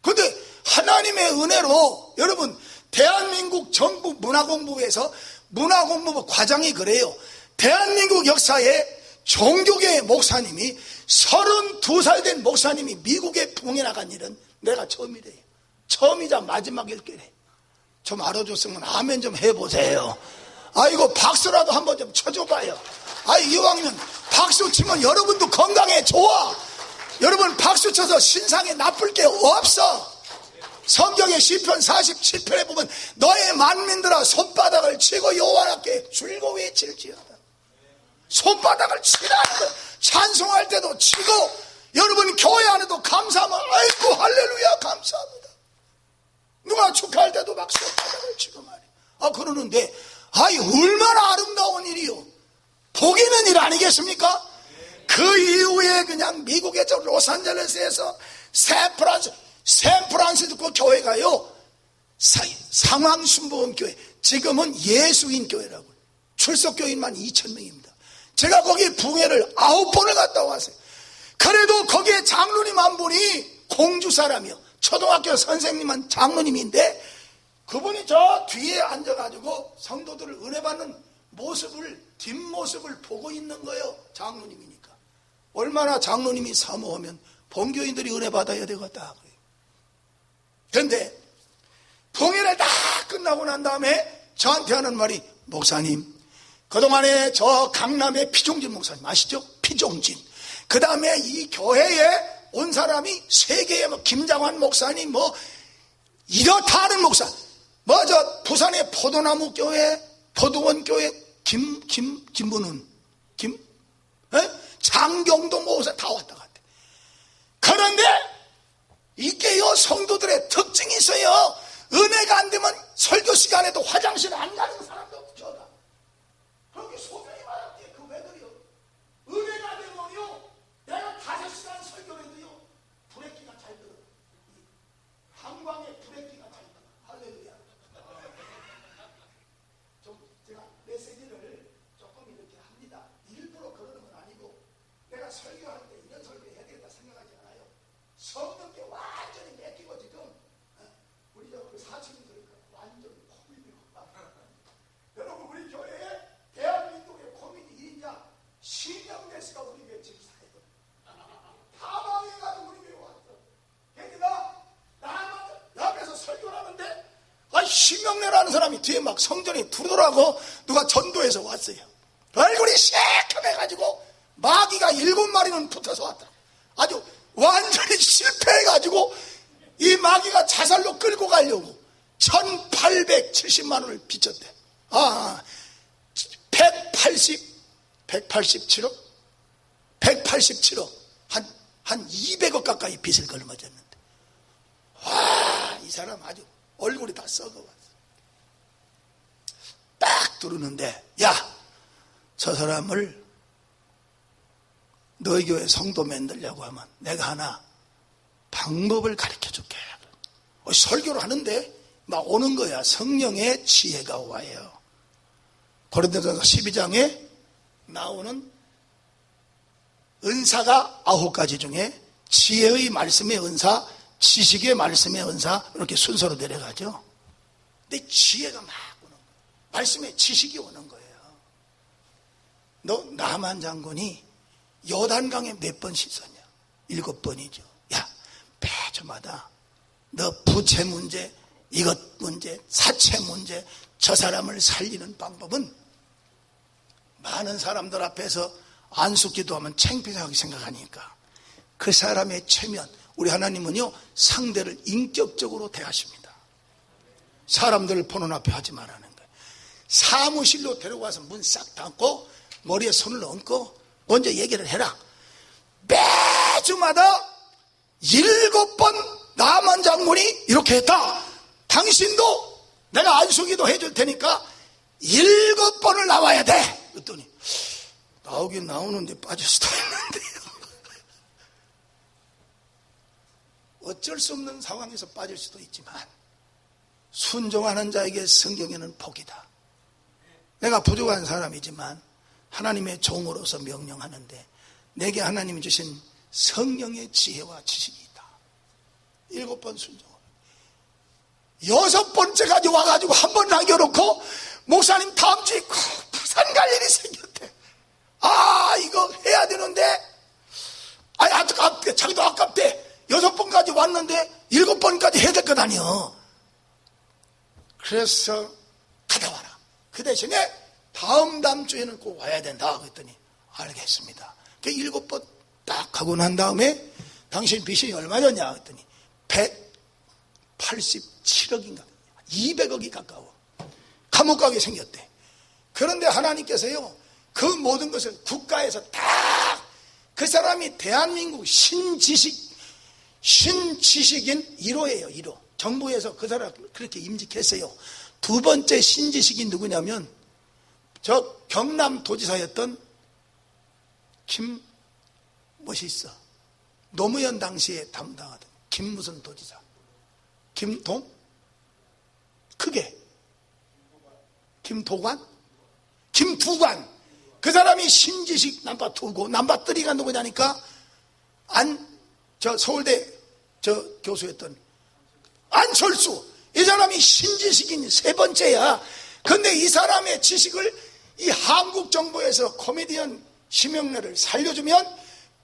근데 하나님의 은혜로, 여러분, 대한민국 정부 문화공부부에서 문화공부부 과장이 그래요. 대한민국 역사에 종교계 목사님이 32살 된 목사님이 미국에 붕해 나간 일은 내가 처음이래요. 처음이자 마지막일 거래. 좀 알아줬으면 아멘 좀 해보세요. 아이고, 박수라도 한번 좀 쳐줘봐요. 이왕이면 박수 치면 여러분도 건강에 좋아. 여러분 박수 쳐서 신상에 나쁠 게 없어. 성경의 시편 47편에 보면 너의 만민들아 손바닥을 치고 여호와께 줄고 외칠지어다. 손바닥을 치라는 거. 찬송할 때도 치고, 여러분 교회 안에도 감사하면 아이고 할렐루야 감사합니다. 누가 축하할 때도 막 손바닥을 치고 말이야. 그러는데 얼마나 아름다운 일이요. 복 있는 일 아니겠습니까? 그 이후에 그냥 미국의 저 로스앤젤레스에서 샌프란시스코 교회가요, 상황순복음교회, 지금은 예수인 교회라고요. 출석교인만 2,000명입니다. 제가 거기 붕해를 9번을 갔다 왔어요. 그래도 거기에 장로님 한 분이 공주 사람이요, 초등학교 선생님은 장로님인데, 그분이 저 뒤에 앉아가지고 성도들을 은혜 받는 모습을, 뒷모습을 보고 있는 거예요. 장로님이니까. 얼마나 장로님이 사모하면 본교인들이 은혜 받아야 되겠다. 그런데 봉해를 다 끝나고 난 다음에 저한테 하는 말이, 목사님, 그동안에 저 강남의 피종진 목사님 아시죠? 피종진. 그 다음에 이 교회에 온 사람이 세계의 김장환 목사님, 이렇다 하는 목사, 부산의 포도나무 교회, 포도원 교회, 김문훈, 장경동 목사 다 왔다 갔대. 그런데 이게요, 성도들의 특징이 있어요. 은혜가 안 되면 설교 시간에도 화장실 안 가는 사람도 없죠. 그렇게 소변이 많았대. 그 왜 그래요? 은혜가 되면요, 내가 5시간 설교를 해도요, 브레이크가 잘 들어. 한광에 브레이크가 잘 들어. 할렐루야. 좀 제가 메시지를 조금 이렇게 합니다. 일부러 그러는 건 아니고, 내가 설교할 때 이런 설교 해야 되겠다 생각하지 않아요. 성령께 완전히 맡기고 지금, 우리 그 사층들 완전히 코미디고, 여러분 우리 교회에 대한민국의 코미디 1인자 신영대씨가 우리 교회 집사예요. 다 망해가지고 우리 교회 왔어. 그러니까 나만 옆에서 설교를 하는데, 신명래라는 사람이 뒤에 막 성전에 들어오라고 누가 전도해서 왔어요. 얼굴이 새카매가지고 마귀가 7마리는 붙어서 왔다. 아주 완전히 실패해가지고 이 마귀가 자살로 끌고 가려고 1,870만 원을 빚졌대. 187억? 187억. 한 200억 가까이 빚을 걸맞았는데. 사람 아주 얼굴이 다 썩어왔어. 딱 들었는데, 야, 저 사람을 너희 교회 성도 만들려고 하면 내가 하나 방법을 가르쳐 줄게. 설교를 하는데 막 오는 거야. 성령의 지혜가 와요. 고린도전서 12장에 나오는 은사가 9가지 중에 지혜의 말씀의 은사, 지식의 말씀의 은사, 이렇게 순서로 내려가죠. 근데 지혜가 막 오는 거예요. 말씀의 지식이 오는 거예요. 너 나만 장군이 요단강에 몇 번 씻었냐? 7번이죠. 야, 매주마다 너 부채 문제, 이것 문제, 사채 문제, 저 사람을 살리는 방법은 많은 사람들 앞에서 안숙기도 하면 창피하게 생각하니까 그 사람의 체면, 우리 하나님은요 상대를 인격적으로 대하십니다. 사람들을 보는 앞에 하지 말라는 거예요. 사무실로 데려가서 문 싹 닫고 머리에 손을 얹고 먼저 얘기를 해라. 매주마다 7번 나만 장군이 이렇게 했다. 당신도 내가 안수기도 해줄 테니까 7번을 나와야 돼. 그랬더니 나오긴 나오는데 빠질 수도 있는데요. 어쩔 수 없는 상황에서 빠질 수도 있지만 순종하는 자에게 성경에는 복이다. 내가 부족한 사람이지만 하나님의 종으로서 명령하는데 내게 하나님이 주신 성령의 지혜와 지식이 있다. 7번 순종을. 6번째까지 와가지고 한 번 남겨놓고 목사님 다음 주에 부산 갈 일이 생겼대. 아, 이거 해야 되는데, 아깝대. 자기도 아깝대. 6번까지 왔는데 7번까지 해야 될 것 아니여. 그래서 갔다 와라. 그 대신에 다음 주에는 꼭 와야 된다. 그랬더니 알겠습니다. 그 7번 딱 하고 난 다음에 당신 빚이 얼마 졌냐? 그랬더니 187억인가 200억이 가까워. 감옥 가게 생겼대. 그런데 하나님께서요 그 모든 것을 국가에서 다 그 사람이 대한민국 신지식인 1호예요. 1호. 정부에서 그 사람 그렇게 임직했어요. 두 번째 신지식인 누구냐면 저 경남도지사였던 멋있어. 노무현 당시에 담당하던 김무선 도지사. 김동? 크게. 김도관? 김두관. 그 사람이 신지식 남바 2고 남바 3가 누구냐니까 서울대 교수였던 안철수. 이 사람이 신지식인 3번째야. 근데 이 사람의 지식을 이 한국 정부에서 코미디언 심영래를 살려주면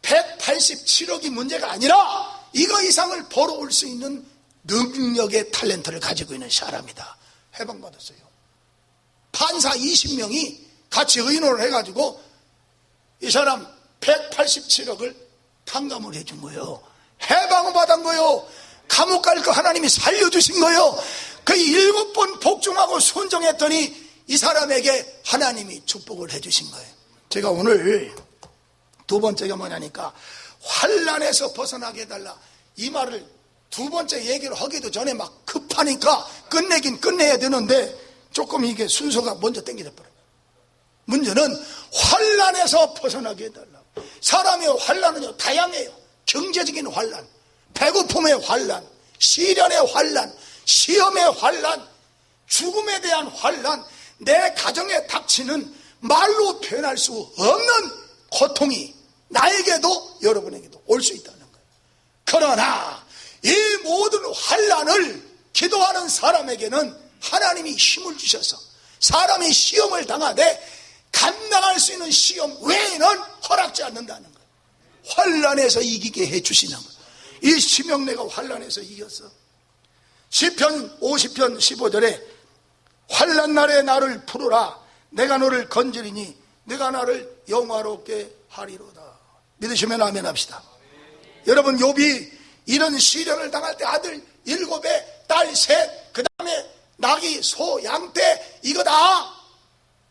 187억이 문제가 아니라 이거 이상을 벌어올 수 있는 능력의 탤런트를 가지고 있는 사람이다. 해방받았어요. 판사 20명이 같이 의논을 해가지고 이 사람 187억을 탕감을 해준 거예요. 해방을 받은 거예요. 감옥 갈 거 하나님이 살려주신 거예요. 그 7번 복종하고 순종했더니 이 사람에게 하나님이 축복을 해주신 거예요. 제가 오늘 두 번째가 뭐냐니까 환난에서 벗어나게 해달라. 이 말을 두 번째 얘기를 하기도 전에 막 급하니까 끝내긴 끝내야 되는데 조금 이게 순서가 먼저 땡겨져 버려요. 문제는 환난에서 벗어나게 해달라. 사람의 환난은요 다양해요. 경제적인 환난, 배고픔의 환난, 시련의 환난, 시험의 환난, 죽음에 대한 환난, 내 가정에 닥치는 말로 표현할 수 없는 고통이 나에게도 여러분에게도 올 수 있다는 거예요. 그러나 이 모든 환난을 기도하는 사람에게는 하나님이 힘을 주셔서 사람이 시험을 당하되 감당할 수 있는 시험 외에는 허락지 않는다는 거예요. 환난에서 이기게 해주시는 거예요. 이 심영래가 환난에서 이겼어. 시편 50편 15절에 환난 날에 나를 부르라. 내가 너를 건지리니 내가 나를 영화롭게 하리로다. 믿으시면 아멘 합시다. 여러분 욥이 이런 시련을 당할 때 아들 7에 딸 3, 그 다음에 낙이 소, 양떼 이거 다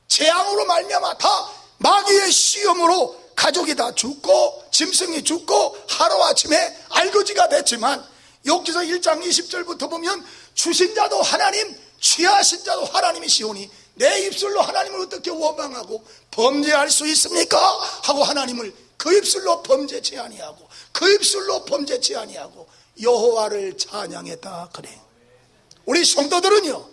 재앙으로 말미암아 다 마귀의 시험으로 가족이 다 죽고 짐승이 죽고 하루아침에 알거지가 됐지만 욥기서 1장 20절부터 보면 주신 자도 하나님, 취하신 자도 하나님이시오니 내 입술로 하나님을 어떻게 원망하고 범죄할 수 있습니까? 하고 하나님을 그 입술로 범죄치 아니하고 그 입술로 범죄치 아니하고 여호와를 찬양했다 그래. 우리 성도들은요,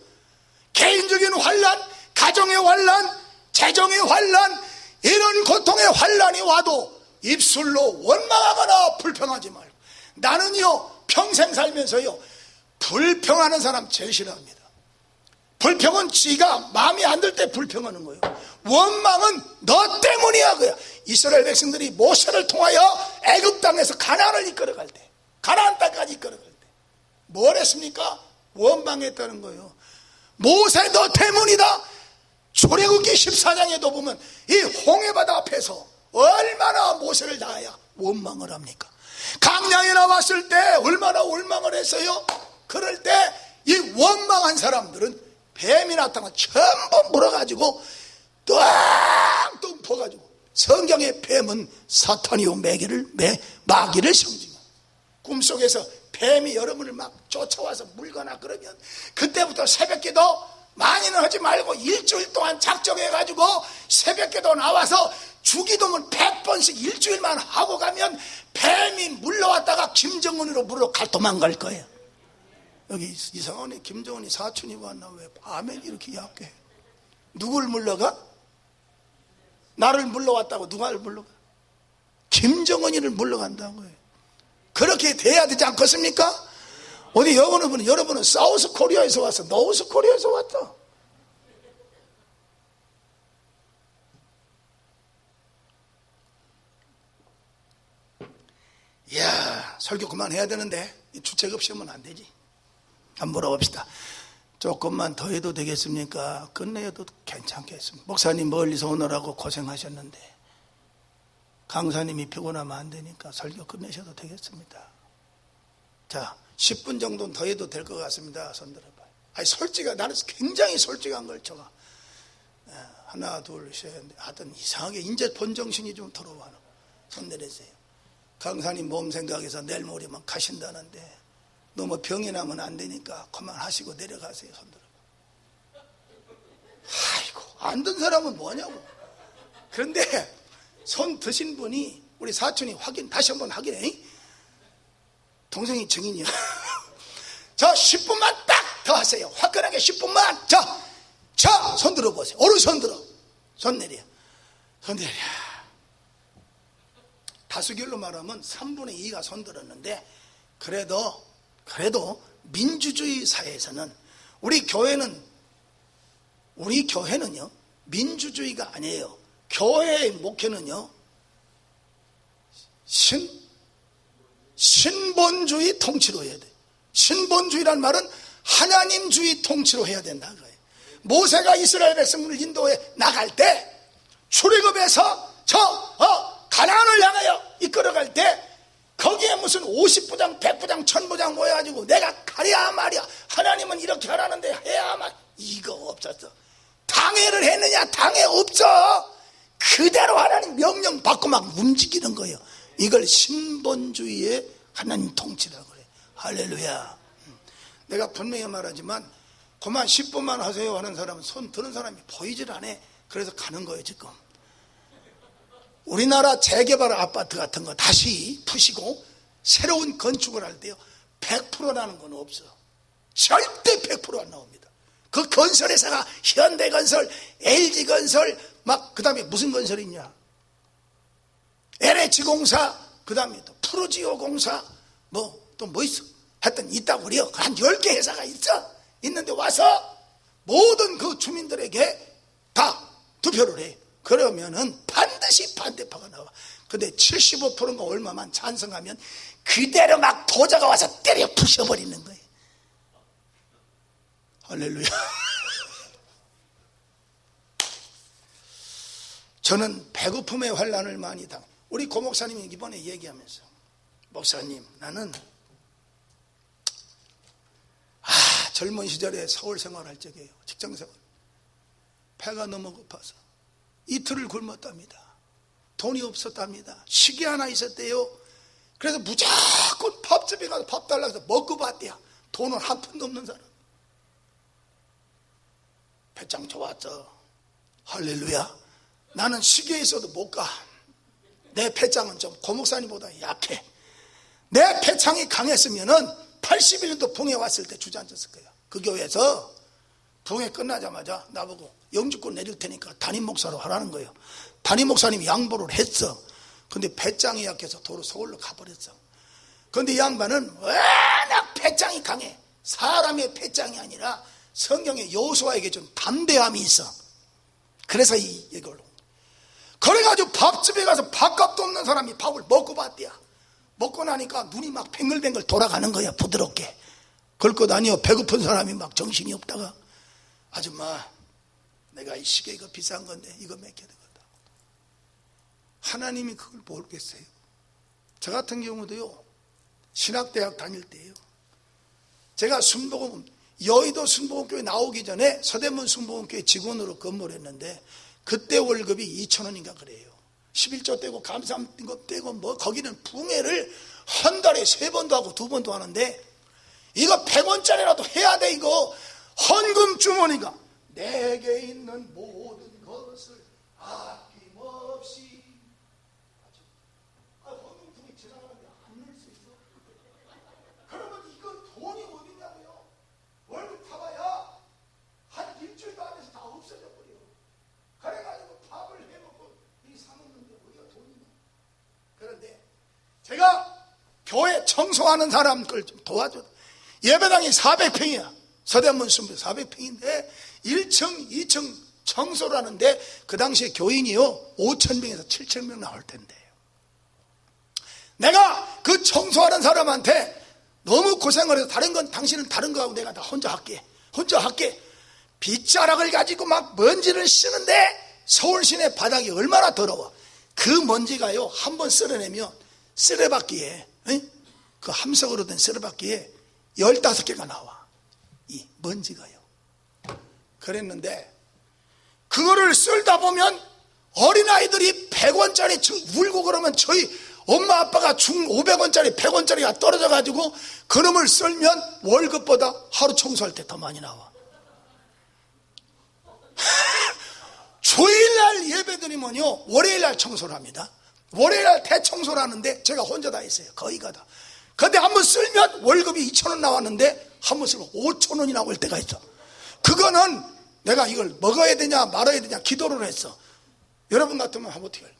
개인적인 환난, 가정의 환난, 재정의 환난, 이런 고통의 환난이 와도 입술로 원망하거나 불평하지 말고. 나는요 평생 살면서요 불평하는 사람 제일 싫어합니다. 불평은 지가 마음에 안 들 때 불평하는 거예요. 원망은 너 때문이야 그야. 이스라엘 백성들이 모세를 통하여 애굽 땅에서 가나안을 이끌어갈 때, 가나안 땅까지 이끌어갈 때 뭘 했습니까? 원망했다는 거예요. 모세 너 때문이다. 출애굽기 14장에도 보면 이 홍해바다 앞에서 얼마나 모세를 낳아야 원망을 합니까? 강량에 나왔을 때 얼마나 원망을 했어요? 그럴 때 이 원망한 사람들은 뱀이 나타나 전부 물어가지고 뚱뚱 퍼가지고, 성경의 뱀은 사탄이요 마귀를 상징합니다. 꿈속에서 뱀이 여러분을 막 쫓아와서 물거나 그러면 그때부터 새벽기도 많이는 하지 말고 일주일 동안 작정해가지고 새벽기도 나와서 주기도문 100번씩 일주일만 하고 가면 뱀이 물러왔다가 김정은으로 물러갈 도망갈 거예요. 여기 이상하네. 김정은이 사촌이 왔나? 왜 아멘 이렇게 약해? 누굴 물러가? 나를 물러왔다고 누가를 물러가? 김정은이를 물러간다고요. 그렇게 돼야 되지 않겠습니까? 어디 여러분은 사우스 코리아에서 왔어? 노스 코리아에서 왔다. 이야, 설교 그만해야 되는데 주책 없이 하면 안 되지. 한번 물어봅시다. 조금만 더 해도 되겠습니까? 끝내도 괜찮겠습니다. 목사님 멀리서 오느라고 고생하셨는데 강사님이 피곤하면 안 되니까 설교 끝내셔도 되겠습니다. 자, 10분 정도는 더 해도 될 것 같습니다. 손 들어봐요. 아니, 솔직하, 나는 굉장히 솔직한 걸 좋아. 하나, 둘, 셋, 하여튼 이상하게 인제 본정신이 좀 들어와요. 손 내리세요. 강사님 몸 생각해서 내일 모레만 가신다는데 너무 병이 나면 안 되니까 그만하시고 내려가세요. 손 들어봐. 아이고, 안 든 사람은 뭐냐고. 그런데 손 드신 분이 우리 사촌이 다시 한번 확인해. 동생이 증인이야. 자, 10분만 딱 더 하세요. 화끈하게 10분만. 자, 손 들어보세요. 오른손 들어. 손 내려. 손 내려. 다수결로 말하면 3분의 2가 손 들었는데, 그래도 민주주의 사회에서는 우리 교회는요 민주주의가 아니에요. 교회의 목회는요 신본주의 통치로 해야 돼. 신본주의란 말은 하나님주의 통치로 해야 된다 거예요. 모세가 이스라엘 백성을 인도해 나갈 때 출애굽에서 가나안을 향하여 이끌어갈 때 거기에 무슨 50부장, 100부장, 1000부장 모여가지고 내가 가랴 말이야. 하나님은 이렇게 하라는데 해야 말. 이거 없었어. 당회를 했느냐? 당회 없어. 그대로 하나님 명령 받고 막 움직이는 거예요. 이걸 신본주의의 하나님 통치라고 그래. 할렐루야. 내가 분명히 말하지만 그만 10분만 하세요 하는 사람은 손 드는 사람이 보이질 않아. 그래서 가는 거예요 지금. 우리나라 재개발 아파트 같은 거 다시 푸시고 새로운 건축을 할 때요 100%라는 건 없어. 절대 100% 안 나옵니다. 그 건설회사가 현대건설, LG건설, 그 다음에 무슨 건설이 있냐, LH공사, 그 다음에 또 프로지오공사, 또 뭐 있어? 하여튼 있다고 그래요. 한 10개 회사가 있어. 있는데 와서 모든 그 주민들에게 다 투표를 해. 그러면은 반드시 반대파가 나와. 근데 75%가 얼마만 찬성하면 그대로 막 도자가 와서 때려 부셔버리는 거예요. 할렐루야. 저는 배고픔의 환난을 많이 우리 고 목사님이 이번에 얘기하면서, 목사님 나는 젊은 시절에 서울 생활할 적이에요. 직장 생활. 배가 너무 고파서 이틀을 굶었답니다. 돈이 없었답니다. 시계 하나 있었대요. 그래서 무조건 자꾸 밥집에 가서 밥 달라고 해서 먹고 봤대야. 돈은 한 푼도 없는 사람. 배짱 좋았죠. 할렐루야. 나는 시계에 있어도 못 가. 내 배짱은 좀 고목사님보다 약해. 내 배짱이 강했으면은 81년도 붕에 왔을 때 주저앉았을 거야. 그 교회에서 붕에 끝나자마자 나보고 영주권 내릴 테니까 담임 목사로 하라는 거예요. 담임 목사님이 양보를 했어. 근데 배짱이 약해서 도로 서울로 가버렸어. 근데 이 양반은 워낙 배짱이 강해. 사람의 배짱이 아니라 성경의 여호수아에게 좀 담대함이 있어. 그래서 이 얘기를 그래가지고 밥집에 가서 밥값도 없는 사람이 밥을 먹고 봤대야. 먹고 나니까 눈이 막 뱅글뱅글 돌아가는 거야. 부드럽게. 그럴 것 아니요. 배고픈 사람이 막 정신이 없다가 아줌마 내가 이 시계 이거 비싼 건데 이거 몇 개 되거든. 하나님이 그걸 모르겠어요. 저 같은 경우도요, 신학대학 다닐 때요, 제가 순복음 여의도 순복음교회 나오기 전에 서대문 순복음교회 직원으로 근무를 했는데 그때 월급이 2,000원인가 그래요. 11조 떼고 감사함 떼고 뭐 거기는 붕해를 한 달에 3번도 하고 2번도 하는데 이거 100원짜리라도 해야 돼. 이거 헌금 주머니가 내게 있는 모든 것을 아낌없이 헌금 붕이 지나가는데 안 넣을 수 있어? 그러면 이건 돈이 어디냐고요? 월급 타봐야 한 일주일도 안에서 다 없어져 버려. 그래가지고 밥을 해먹고 이 사먹는데 우리가 돈이냐. 그런데 제가 교회 청소하는 사람 걸 좀 도와줘. 예배당이 400평이야. 서대문 순교 400평인데 1층, 2층 청소를 하는데 그 당시에 교인이요 5,000명에서 7,000명 나올 텐데 내가 그 청소하는 사람한테 너무 고생을 해서 다른 건 당신은 다른 거하고 내가 다 혼자 할게. 빗자락을 가지고 막 먼지를 씌는데 서울 시내 바닥이 얼마나 더러워. 그 먼지가요 한번 쓸어내면 쓰레받기에 그 함석으로 된 쓰레받기에 15개가 나와. 이 먼지가요. 그랬는데 그거를 쓸다 보면 어린아이들이 100원짜리 울고 그러면 저희 엄마 아빠가 중 500원짜리 100원짜리가 떨어져 가지고 그놈을 쓸면 월급보다 하루 청소할 때 더 많이 나와. 주일날 예배드리면요 월요일날 청소를 합니다. 월요일날 대청소를 하는데 제가 혼자 다 했어요. 거의가 다. 근데 한번 쓸면 월급이 2,000원 나왔는데 한번 쓰면 5,000원이 나올 때가 있어. 그거는 내가 이걸 먹어야 되냐 말아야 되냐 기도를 했어. 여러분 같으면 하면 어떻게 할까?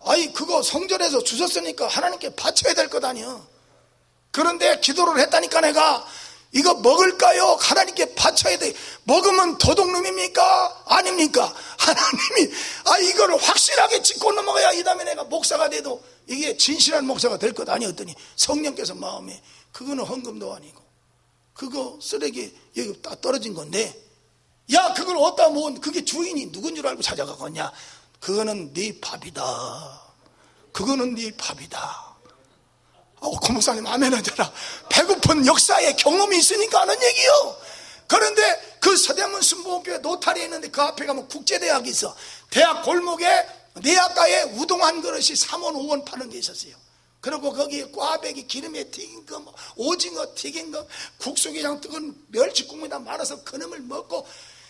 아니 그거 성전에서 주셨으니까 하나님께 바쳐야 될 것 아니야. 그런데 기도를 했다니까 내가 이거 먹을까요? 하나님께 바쳐야 돼. 먹으면 도둑놈입니까? 아닙니까? 하나님이 이거를 확실하게 짚고 넘어가야 이 다음에 내가 목사가 돼도 이게 진실한 목사가 될 것 아니었더니 성령께서 마음에 그거는 헌금도 아니고 그거 쓰레기 여기 딱 떨어진 건데 야 그걸 어디다 모은 그게 주인이 누군 줄 알고 찾아가겠냐. 그거는 네 밥이다. 그거는 네 밥이다. 고목사님 아멘 하잖아. 배고픈 역사의 경험이 있으니까 하는 얘기요. 그런데 그 서대문 순복음교회 노타리에 있는데 그 앞에 가면 국제대학이 있어. 대학 골목에 내학가에 우동 한 그릇이 3원 5원 파는 게 있었어요. 그리고 거기에 꽈배기 기름에 튀긴 거 오징어 튀긴 거 국수게장 뜨거운 멸치국물이 다 말아서 그놈을 먹고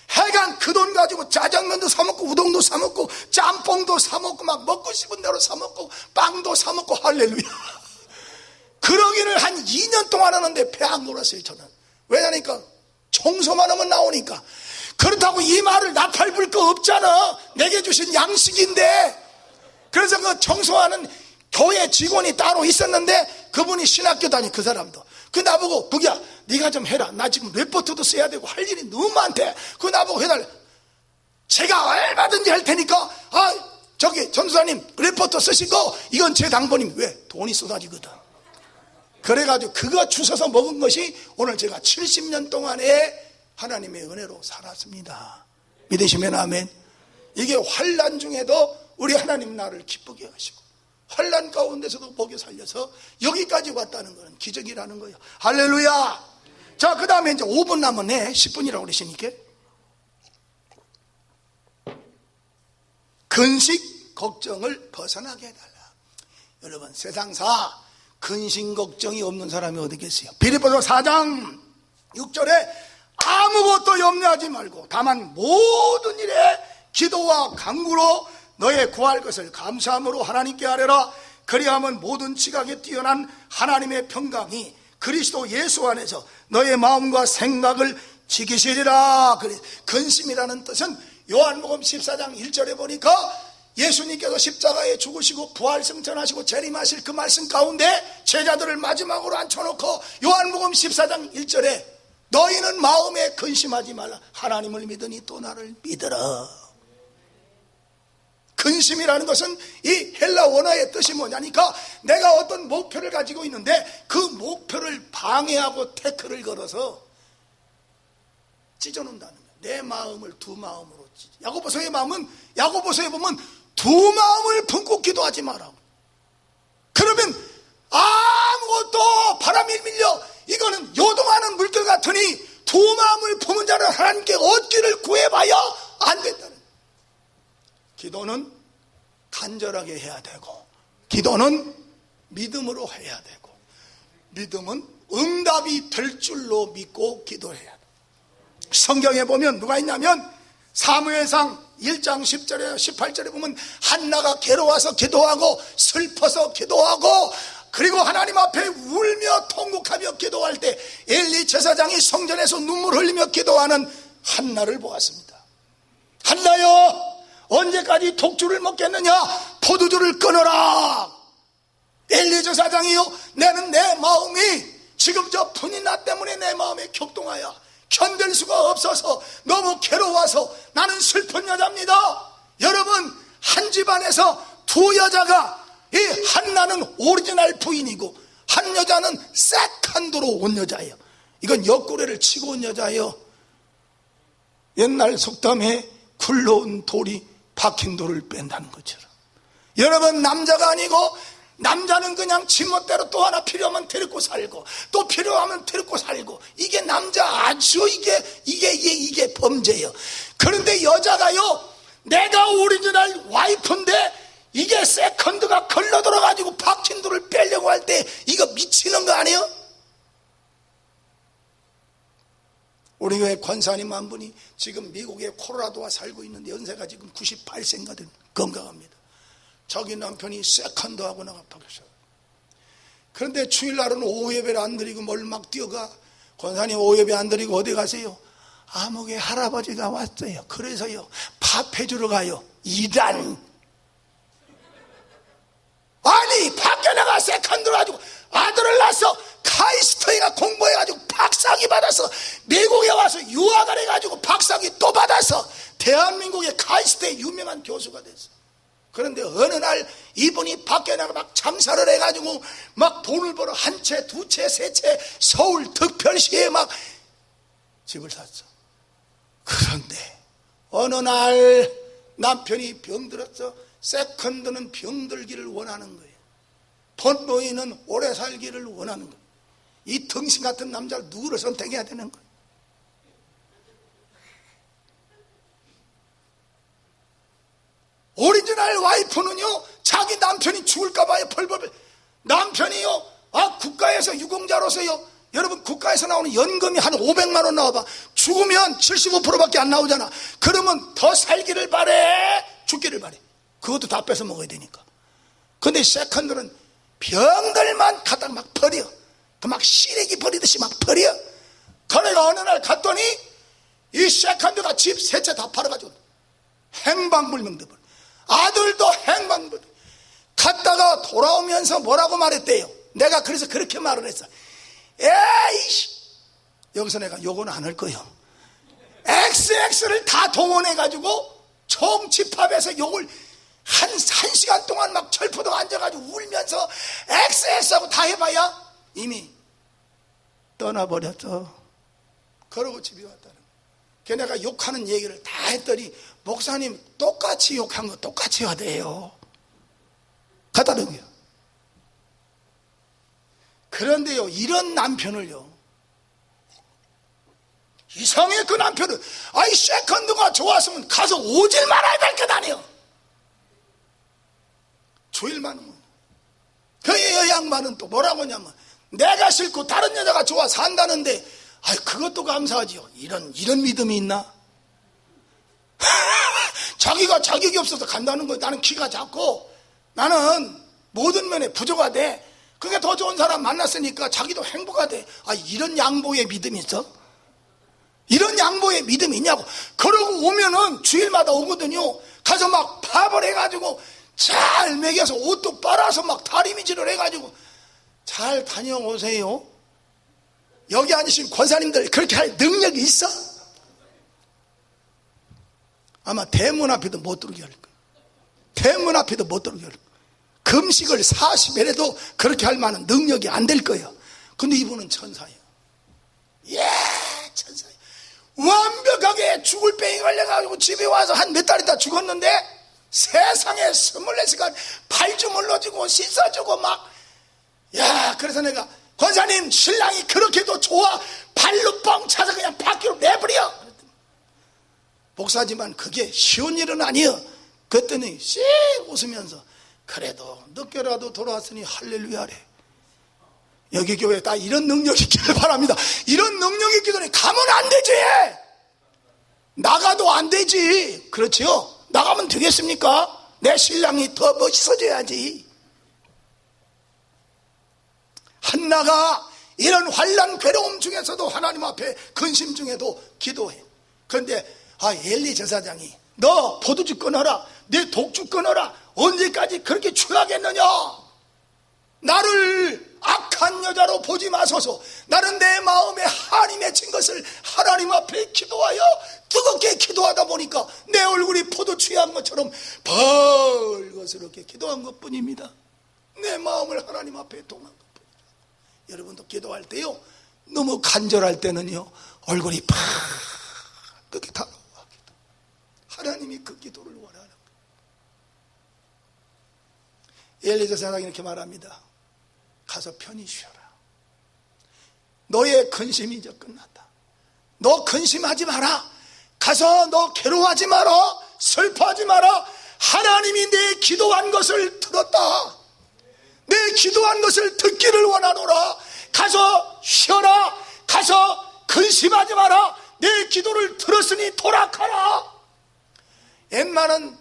하여간 그 돈 가지고 짜장면도 사 먹고 우동도 사 먹고 짬뽕도 사 먹고 막 먹고 싶은 대로 사 먹고 빵도 사 먹고 할렐루야. 그러기를 한 2년 동안 하는데 배 안 골았어요. 저는 왜냐니까 청소만 하면 나오니까. 그렇다고 이 말을 나팔불 거 없잖아. 내게 주신 양식인데. 그래서 그 청소하는 교회 직원이 따로 있었는데 그분이 신학교 다니 그 사람도 그 나보고 부기야 네가 좀 해라. 나 지금 레포트도 써야 되고 할 일이 너무 많대. 그 나보고 해달래. 제가 얼마든지 할 테니까 저기 전수사님 레포트 쓰시고 이건 제 당번임. 왜? 돈이 쏟아지거든. 그래가지고 그거 주워서 먹은 것이 오늘 제가 70년 동안에 하나님의 은혜로 살았습니다. 믿으시면 아멘. 이게 환난 중에도 우리 하나님 나를 기쁘게 하시고 환난 가운데서도 먹여 살려서 여기까지 왔다는 것은 기적이라는 거예요. 할렐루야. 자, 그 다음에 이제 5분 남았네. 10분이라고 그러시니까. 근식 걱정을 벗어나게 해달라. 여러분, 세상사 근심 걱정이 없는 사람이 어디 계세요? 빌립보서 4장 6절에 아무것도 염려하지 말고 다만 모든 일에 기도와 간구로 너의 구할 것을 감사함으로 하나님께 아뢰라. 그리하면 모든 지각에 뛰어난 하나님의 평강이 그리스도 예수 안에서 너의 마음과 생각을 지키시리라. 근심이라는 뜻은 요한복음 14장 1절에 보니까 예수님께서 십자가에 죽으시고 부활승천하시고 재림하실 그 말씀 가운데 제자들을 마지막으로 앉혀놓고 요한복음 14장 1절에 너희는 마음에 근심하지 말라. 하나님을 믿으니 또 나를 믿으라. 근심이라는 것은 이 헬라 원어의 뜻이 뭐냐니까 내가 어떤 목표를 가지고 있는데 그 목표를 방해하고 태클을 걸어서 찢어놓는다는 거예요. 내 마음을 두 마음으로 찢어. 야고보서에 보면 두 마음을 품고 기도하지 마라. 그러면 아무것도 바람이 밀려 이거는 요동하는 물결 같으니 두 마음을 품은 자는 하나님께 얻기를 구해봐야 안 된다는 거예요. 기도는 간절하게 해야 되고 기도는 믿음으로 해야 되고 믿음은 응답이 될 줄로 믿고 기도해야 돼요. 성경에 보면 누가 있냐면 사무엘상 1장 10절에 18절에 보면 한나가 괴로워서 기도하고 슬퍼서 기도하고 그리고 하나님 앞에 울며 통곡하며 기도할 때 엘리 제사장이 성전에서 눈물 흘리며 기도하는 한나를 보았습니다. 한나여 언제까지 독주를 먹겠느냐? 포도주를 끊어라. 엘리 제사장이요 나는 내 마음이 지금 저 분이나 때문에 내 마음에 격동하여 견딜 수가 없어서 너무 괴로워서 나는 슬픈 여자입니다. 여러분 한 집안에서 두 여자가 이 한나는 오리지널 부인이고 한 여자는 세컨드로 온 여자예요. 이건 옆구리를 치고 온 여자예요. 옛날 속담에 굴러온 돌이 박힌 돌을 뺀다는 것처럼 여러분 남자가 아니고 남자는 그냥 지멋대로 또 하나 필요하면 데리고 살고 또 필요하면 데리고 살고 이게 남자 아주 이게 범죄예요. 그런데 여자가요 내가 오리지널 와이프인데 이게 세컨드가 걸러들어가지고 박힌 돌을 빼려고 할 때 이거 미치는 거 아니에요? 우리 교회 권사님 한 분이 지금 미국의 콜로라도와 살고 있는데 연세가 지금 98세인가 된 건강합니다. 자기 남편이 세컨드하고 나가 박혔어요. 그런데 주일날은 오후 예배를 안 드리고 뭘 막 뛰어가. 권사님 오후 예배 안 드리고 어디 가세요? 아무개 할아버지가 왔어요. 그래서요 밥 해주러 가요. 이단 아니 밖에 나가 세컨드로 가지고 아들을 낳아서 카이스트에가 공부해가지고 박사학위 받아서 미국에 와서 유학을 해가지고 박사학위 또 받아서 대한민국의 카이스트의 유명한 교수가 됐어. 그런데 어느 날 이분이 밖에 나가 막 장사를 해가지고 막 돈을 벌어 한 채, 두 채, 세 채 서울 득별시에 막 집을 샀어. 그런데 어느 날 남편이 병들었어. 세컨드는 병들기를 원하는 거예요. 본노인은 오래 살기를 원하는 거예요. 이 등신 같은 남자를 누구를 선택해야 되는 거예요? 오리지널 와이프는요 자기 남편이 죽을까봐요 벌벌. 남편이요 국가에서 유공자로서요 여러분 국가에서 나오는 연금이 한 500만 원 나와봐. 죽으면 75%밖에 안 나오잖아. 그러면 더 살기를 바래 죽기를 바래. 그것도 다 뺏어 먹어야 되니까. 근데 세컨드는 병들만 갖다 막 버려. 막 시래기 버리듯이 막 버려. 그래가 어느 날 갔더니 이 세컨드가 집 세 채 다 팔아가지고 행방불명돼. 아들도 행방불명. 갔다가 돌아오면서 뭐라고 말했대요. 내가 그래서 그렇게 말을 했어. 에이씨 여기서 내가 요거는 안 할 거예요. XX를 다 동원해가지고 총집합해서 욕을 한 시간 동안 막 철푸덕 앉아가지고 울면서 XX하고 다 해봐야 이미 떠나버렸어. 그러고 집에 왔다는 거야. 걔네가 욕하는 얘기를 다 했더니 목사님 똑같이 욕한 거 똑같이 해야 돼요. 갖다는 거야. 그런데요 이런 남편을요 이상해. 그 남편은 아이 세컨드가 좋았으면 가서 오질 말아야 될 것 아니에요. 주일만 오면 그 양반은 또 뭐라고 하냐면 내가 싫고 다른 여자가 좋아 산다는데 그것도 감사하지요. 이런 믿음이 있나? 자기가 자격이 없어서 간다는 거예요. 나는 키가 작고 나는 모든 면에 부족하대. 그게 더 좋은 사람 만났으니까 자기도 행복하대. 이런 양보의 믿음이 있어? 이런 양보의 믿음이 있냐고. 그러고 오면은 주일마다 오거든요. 가서 막 밥을 해가지고 잘 먹여서 옷도 빨아서 막 다리미질을 해가지고 잘 다녀오세요. 여기 앉으신 권사님들 그렇게 할 능력이 있어? 아마 대문 앞에도 못 들어오게 할 거예요. 대문 앞에도 못 들어오게 할 거예요. 금식을 40일 해도 그렇게 할 만한 능력이 안 될 거예요. 근데 이분은 천사예요. 천사예요. 완벽하게 죽을 병이 걸려가지고 집에 와서 한 몇 달 있다 죽었는데 세상에 24시간 발주물러주고 씻어주고 막. 그래서 내가 권사님 신랑이 그렇게도 좋아? 발로 뻥 차서 그냥 밖으로 내버려. 목사지만 그게 쉬운 일은 아니여. 그랬더니 씩 웃으면서 그래도 늦게라도 돌아왔으니 할렐루야래. 여기 교회에 다 이런 능력이 있기를 바랍니다. 이런 능력이 있기 전에 가면 안 되지. 나가도 안 되지. 그렇지요? 나가면 되겠습니까? 내 신랑이 더 멋있어져야지. 한나가 이런 환난 괴로움 중에서도 하나님 앞에 근심 중에도 기도해. 그런데 엘리 제사장이 너 포도주 끊어라, 내 독주 끊어라, 언제까지 그렇게 취하겠느냐? 나를 악한 여자로 보지 마소서. 나는 내 마음에 한이 맺힌 것을 하나님 앞에 기도하여 뜨겁게 기도하다 보니까 내 얼굴이 포도 취한 것처럼 벌거스럽게 기도한 것뿐입니다. 내 마음을 하나님 앞에 동한 것뿐입니다. 여러분도 기도할 때요, 너무 간절할 때는요 얼굴이 팍 타고 하나님이 그 기도를 원하는 거예요. 엘리 제사장이 이렇게 말합니다. 가서 편히 쉬어라. 너의 근심이 이제 끝났다. 너 근심하지 마라. 가서 너 괴로워하지 마라. 슬퍼하지 마라. 하나님이 내 기도한 것을 들었다. 내 기도한 것을 듣기를 원하노라. 가서 쉬어라. 가서 근심하지 마라. 내 기도를 들었으니 돌아가라. 웬만한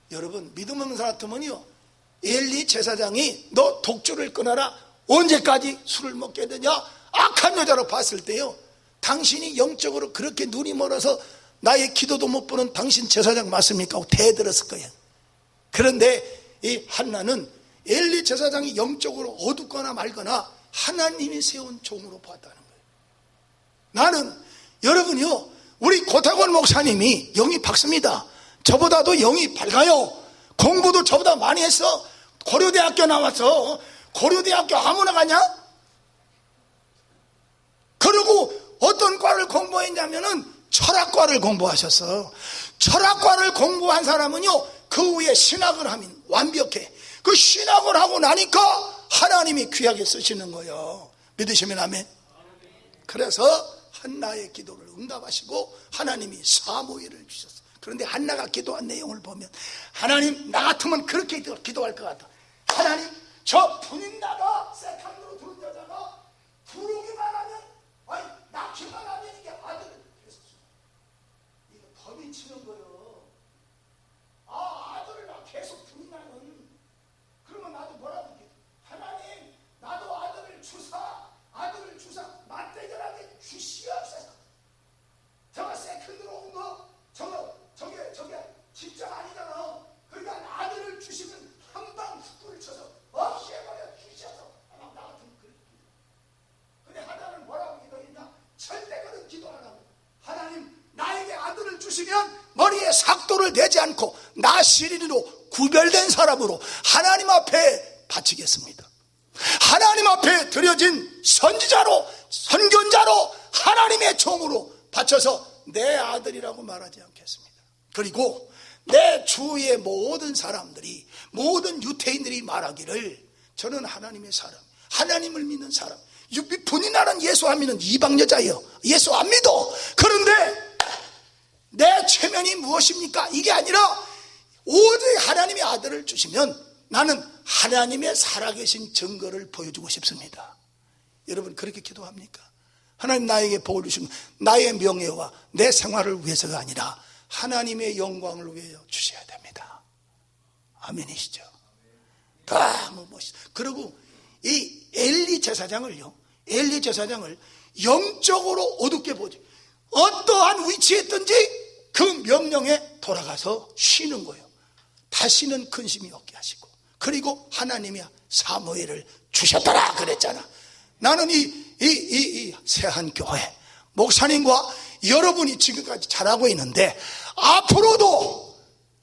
여러분 믿음 없는 사람 같으면요, 엘리 제사장이 너 독주를 끊어라, 언제까지 술을 먹게 되냐, 악한 여자로 봤을 때요, 당신이 영적으로 그렇게 눈이 멀어서 나의 기도도 못 보는 당신 제사장 맞습니까? 하고 대들었을 거예요. 그런데 이 한나는 엘리 제사장이 영적으로 어둡거나 말거나 하나님이 세운 종으로 봤다는 거예요. 나는 여러분이요, 우리 고탁원 목사님이 영이 밝습니다. 저보다도 영이 밝아요. 공부도 저보다 많이 했어. 고려대학교 나왔어. 고려대학교 아무나 가냐? 그리고 어떤 과를 공부했냐면은 철학과를 공부하셨어. 철학과를 공부한 사람은요, 그 후에 신학을 하면 완벽해. 그 신학을 하고 나니까 하나님이 귀하게 쓰시는 거예요. 믿으시면 아멘. 그래서 한나의 기도를 응답하시고 하나님이 사무엘을 주셨어. 그런데 한나가 기도한 내용을 보면 하나님, 나 같으면 그렇게 기도할 것 같아. 하나님, 저 분인나가 세컨드로 들은 여자가 부르기만 하면, 낳기만 하면 이게 아들을 계속 줘. 이거 범이 치는 거요. 아들을 나 계속 분인나는, 그러면 나도 뭐라고 해? 하나님, 나도 아들을 주사 맞대결하게 주시옵소서. 저거 세컨드로 온 거, 저게 진짜 아니잖아. 그러니까 아들을 주시면 한방 축구를 쳐서 없애버려 주셔서. 나 같으면 그렇게 기도. 근데 하나는 뭐라고 기도했냐? 절대 그런 기도 안 하고, 하나님, 나에게 아들을 주시면 머리에 삭도를 대지 않고 나시린으로 구별된 사람으로 하나님 앞에 바치겠습니다. 하나님 앞에 드려진 선지자로, 선견자로, 하나님의 종으로 바쳐서 내 아들이라고 말하지 않겠습니다. 그리고 내 주위의 모든 사람들이, 모든 유태인들이 말하기를 저는 하나님의 사람, 하나님을 믿는 사람, 분이나는 예수 안 믿는 이방 여자예요. 예수 안 믿어. 그런데 내 체면이 무엇입니까? 이게 아니라 오직 하나님의 아들을 주시면 나는 하나님의 살아계신 증거를 보여주고 싶습니다. 여러분 그렇게 기도합니까? 하나님 나에게 복을 주시면 나의 명예와 내 생활을 위해서가 아니라 하나님의 영광을 위해 주셔야 됩니다. 아멘이시죠? 너무 멋있어요. 그리고 이 엘리 제사장을 영적으로 어둡게 보지, 어떠한 위치에 있든지 그 명령에 돌아가서 쉬는 거예요. 다시는 근심이 없게 하시고, 그리고 하나님이 사무엘을 주셨더라 그랬잖아. 나는 이 세한교회 목사님과 여러분이 지금까지 잘하고 있는데, 앞으로도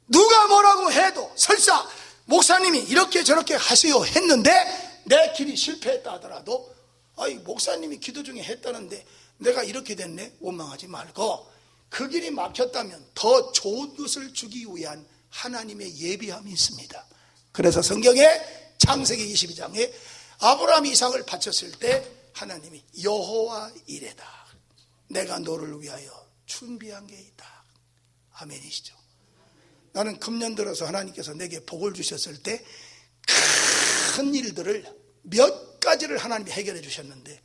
누가 뭐라고 해도 설사 목사님이 이렇게 저렇게 하세요 했는데 내 길이 실패했다 하더라도, 아이 목사님이 기도 중에 했다는데 내가 이렇게 됐네, 원망하지 말고 그 길이 막혔다면 더 좋은 것을 주기 위한 하나님의 예비함이 있습니다. 그래서 성경에 창세기 22장에 아브라함이 이삭을 바쳤을 때 하나님이 여호와 이레다, 내가 너를 위하여 준비한 게 있다. 아멘이시죠? 나는 금년 들어서 하나님께서 내게 복을 주셨을 때 큰 일들을 몇 가지를 하나님이 해결해 주셨는데,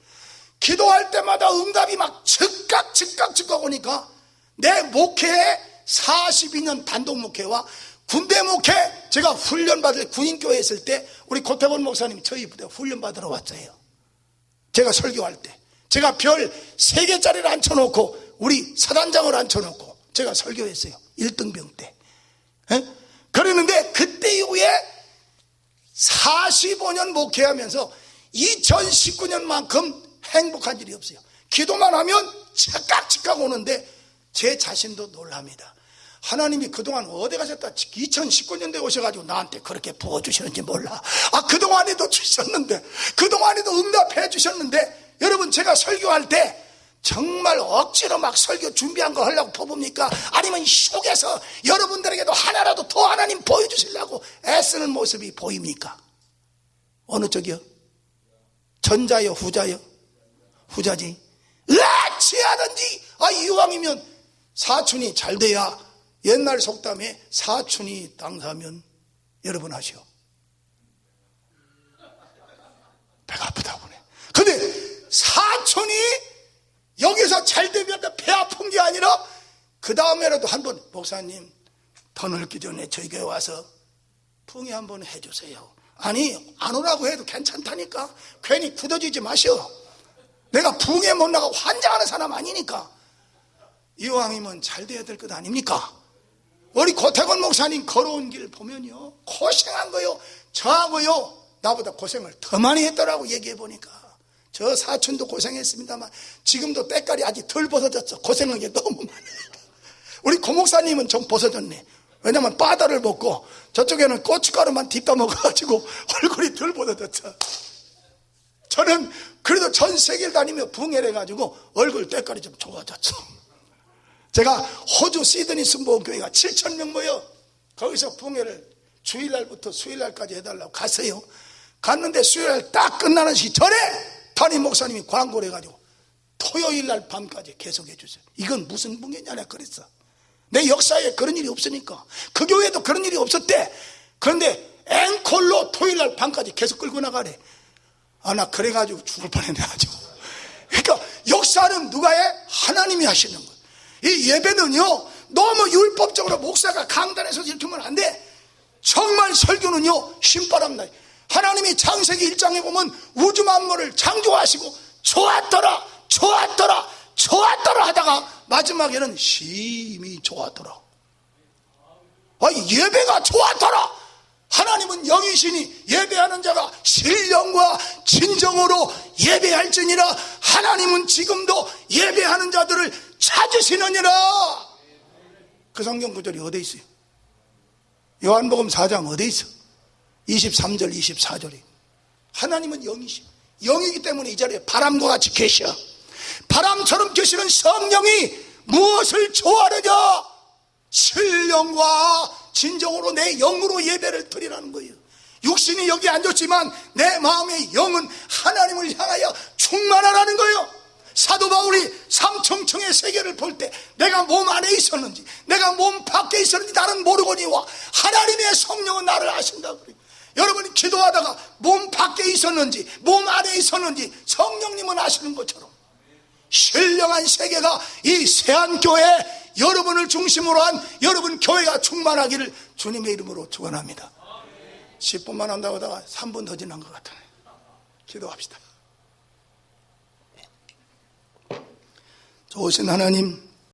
기도할 때마다 응답이 막 즉각 오니까 내 목회에 42년 단독 목회와 군대 목회, 제가 훈련받을 군인교회에 있을 때 우리 고태곤 목사님이 저희 부대 훈련받으러 왔어요. 제가 설교할 때 제가 별 3개짜리를 앉혀놓고 우리 사단장을 앉혀놓고 제가 설교했어요. 1등병 때. 그랬는데 그때 이후에 45년 목회하면서 2019년만큼 행복한 일이 없어요. 기도만 하면 즉각 오는데 제 자신도 놀랍니다. 하나님이 그동안 어디 가셨다 2019년도에 오셔가지고 나한테 그렇게 부어주시는지 몰라. 그동안에도 주셨는데, 그동안에도 응답해 주셨는데, 여러분 제가 설교할 때 정말 억지로 막 설교 준비한 거 하려고 퍼봅니까? 아니면 속에서 여러분들에게도 하나라도 더 하나님 보여주시려고 애쓰는 모습이 보입니까? 어느 쪽이요? 전자요, 후자요? 후자지. 취하든지, 이왕이면 사촌이 잘 돼야, 옛날 속담에 사촌이 땅 사면 여러분 아시오? 배가 아프다고 그래. 근데 사촌이 여기서 잘 되면 배 아픈 게 아니라 그 다음에라도 한번 목사님 더 늙기 전에 저희 교회 와서 풍이 한번 해주세요. 아니 안 오라고 해도 괜찮다니까. 괜히 굳어지지 마시오. 내가 붕에 못 나가 환장하는 사람 아니니까. 이왕이면 잘 돼야 될 것 아닙니까? 우리 고태곤 목사님 걸어온 길 보면요, 고생한 거요. 저하고요 나보다 고생을 더 많이 했더라고. 얘기해 보니까 저 사촌도 고생했습니다만 지금도 때깔이 아직 덜 벗어졌어. 고생한 게 너무 많으니까. 우리 고 목사님은 좀 벗어졌네. 왜냐면 바다를 먹고 저쪽에는 고춧가루만 딥다 먹어가지고 얼굴이 덜 벗어졌어. 저는 그래도 전 세계를 다니며 붕해를 해가지고 얼굴 때깔이 좀 좋아졌어. 제가 호주 시드니 순복음교회가 7,000명 모여 거기서 붕해를 주일날부터 수요일날까지 해달라고 갔어요. 갔는데 수요일날 딱 끝나는 시전에 담임 목사님이 광고를 해가지고 토요일날 밤까지 계속 해주세요. 이건 무슨 붕해냐 내가 그랬어. 내 역사에 그런 일이 없으니까. 그 교회도 그런 일이 없었대. 그런데 앵콜로 토요일날 밤까지 계속 끌고 나가래. 나 그래가지고 죽을 뻔했네 아주. 그러니까 역사는 누가 해? 하나님이 하시는 거예요. 이 예배는요 너무 율법적으로 목사가 강단에서 이렇게 하면 안 돼. 정말 설교는요 신바람 나요. 하나님이 창세기 1장에 보면 우주 만물을 창조하시고 좋았더라 하다가 마지막에는 심히 좋았더라. 예배가 좋았더라. 하나님은 영이시니 예배하는 자가 신령과 진정으로 예배할지니라. 하나님은 지금도 예배하는 자들을 찾으시느니라. 그 성경 구절이 어디에 있어요? 요한복음 4장 어디에 있어? 23절 24절이. 하나님은 영이시. 영이기 때문에 이 자리에 바람과 같이 계셔. 바람처럼 계시는 성령이 무엇을 좋아하느냐? 신령과 진정으로 내 영으로 예배를 드리라는 거예요. 육신이 여기 앉았지만 내 마음의 영은 하나님을 향하여 충만하라는 거예요. 사도 바울이 삼청청의 세계를 볼 때 내가 몸 안에 있었는지 내가 몸 밖에 있었는지 나는 모르거니와 하나님의 성령은 나를 아신다 그래요. 여러분이 기도하다가 몸 밖에 있었는지 몸 안에 있었는지 성령님은 아시는 것처럼 신령한 세계가 이 세안교회 여러분을 중심으로 한 여러분 교회가 충만하기를 주님의 이름으로 축원합니다. 10분만 한다고 하다가 3분 더 지난 것 같아요. 기도합시다. 좋으신 하나님,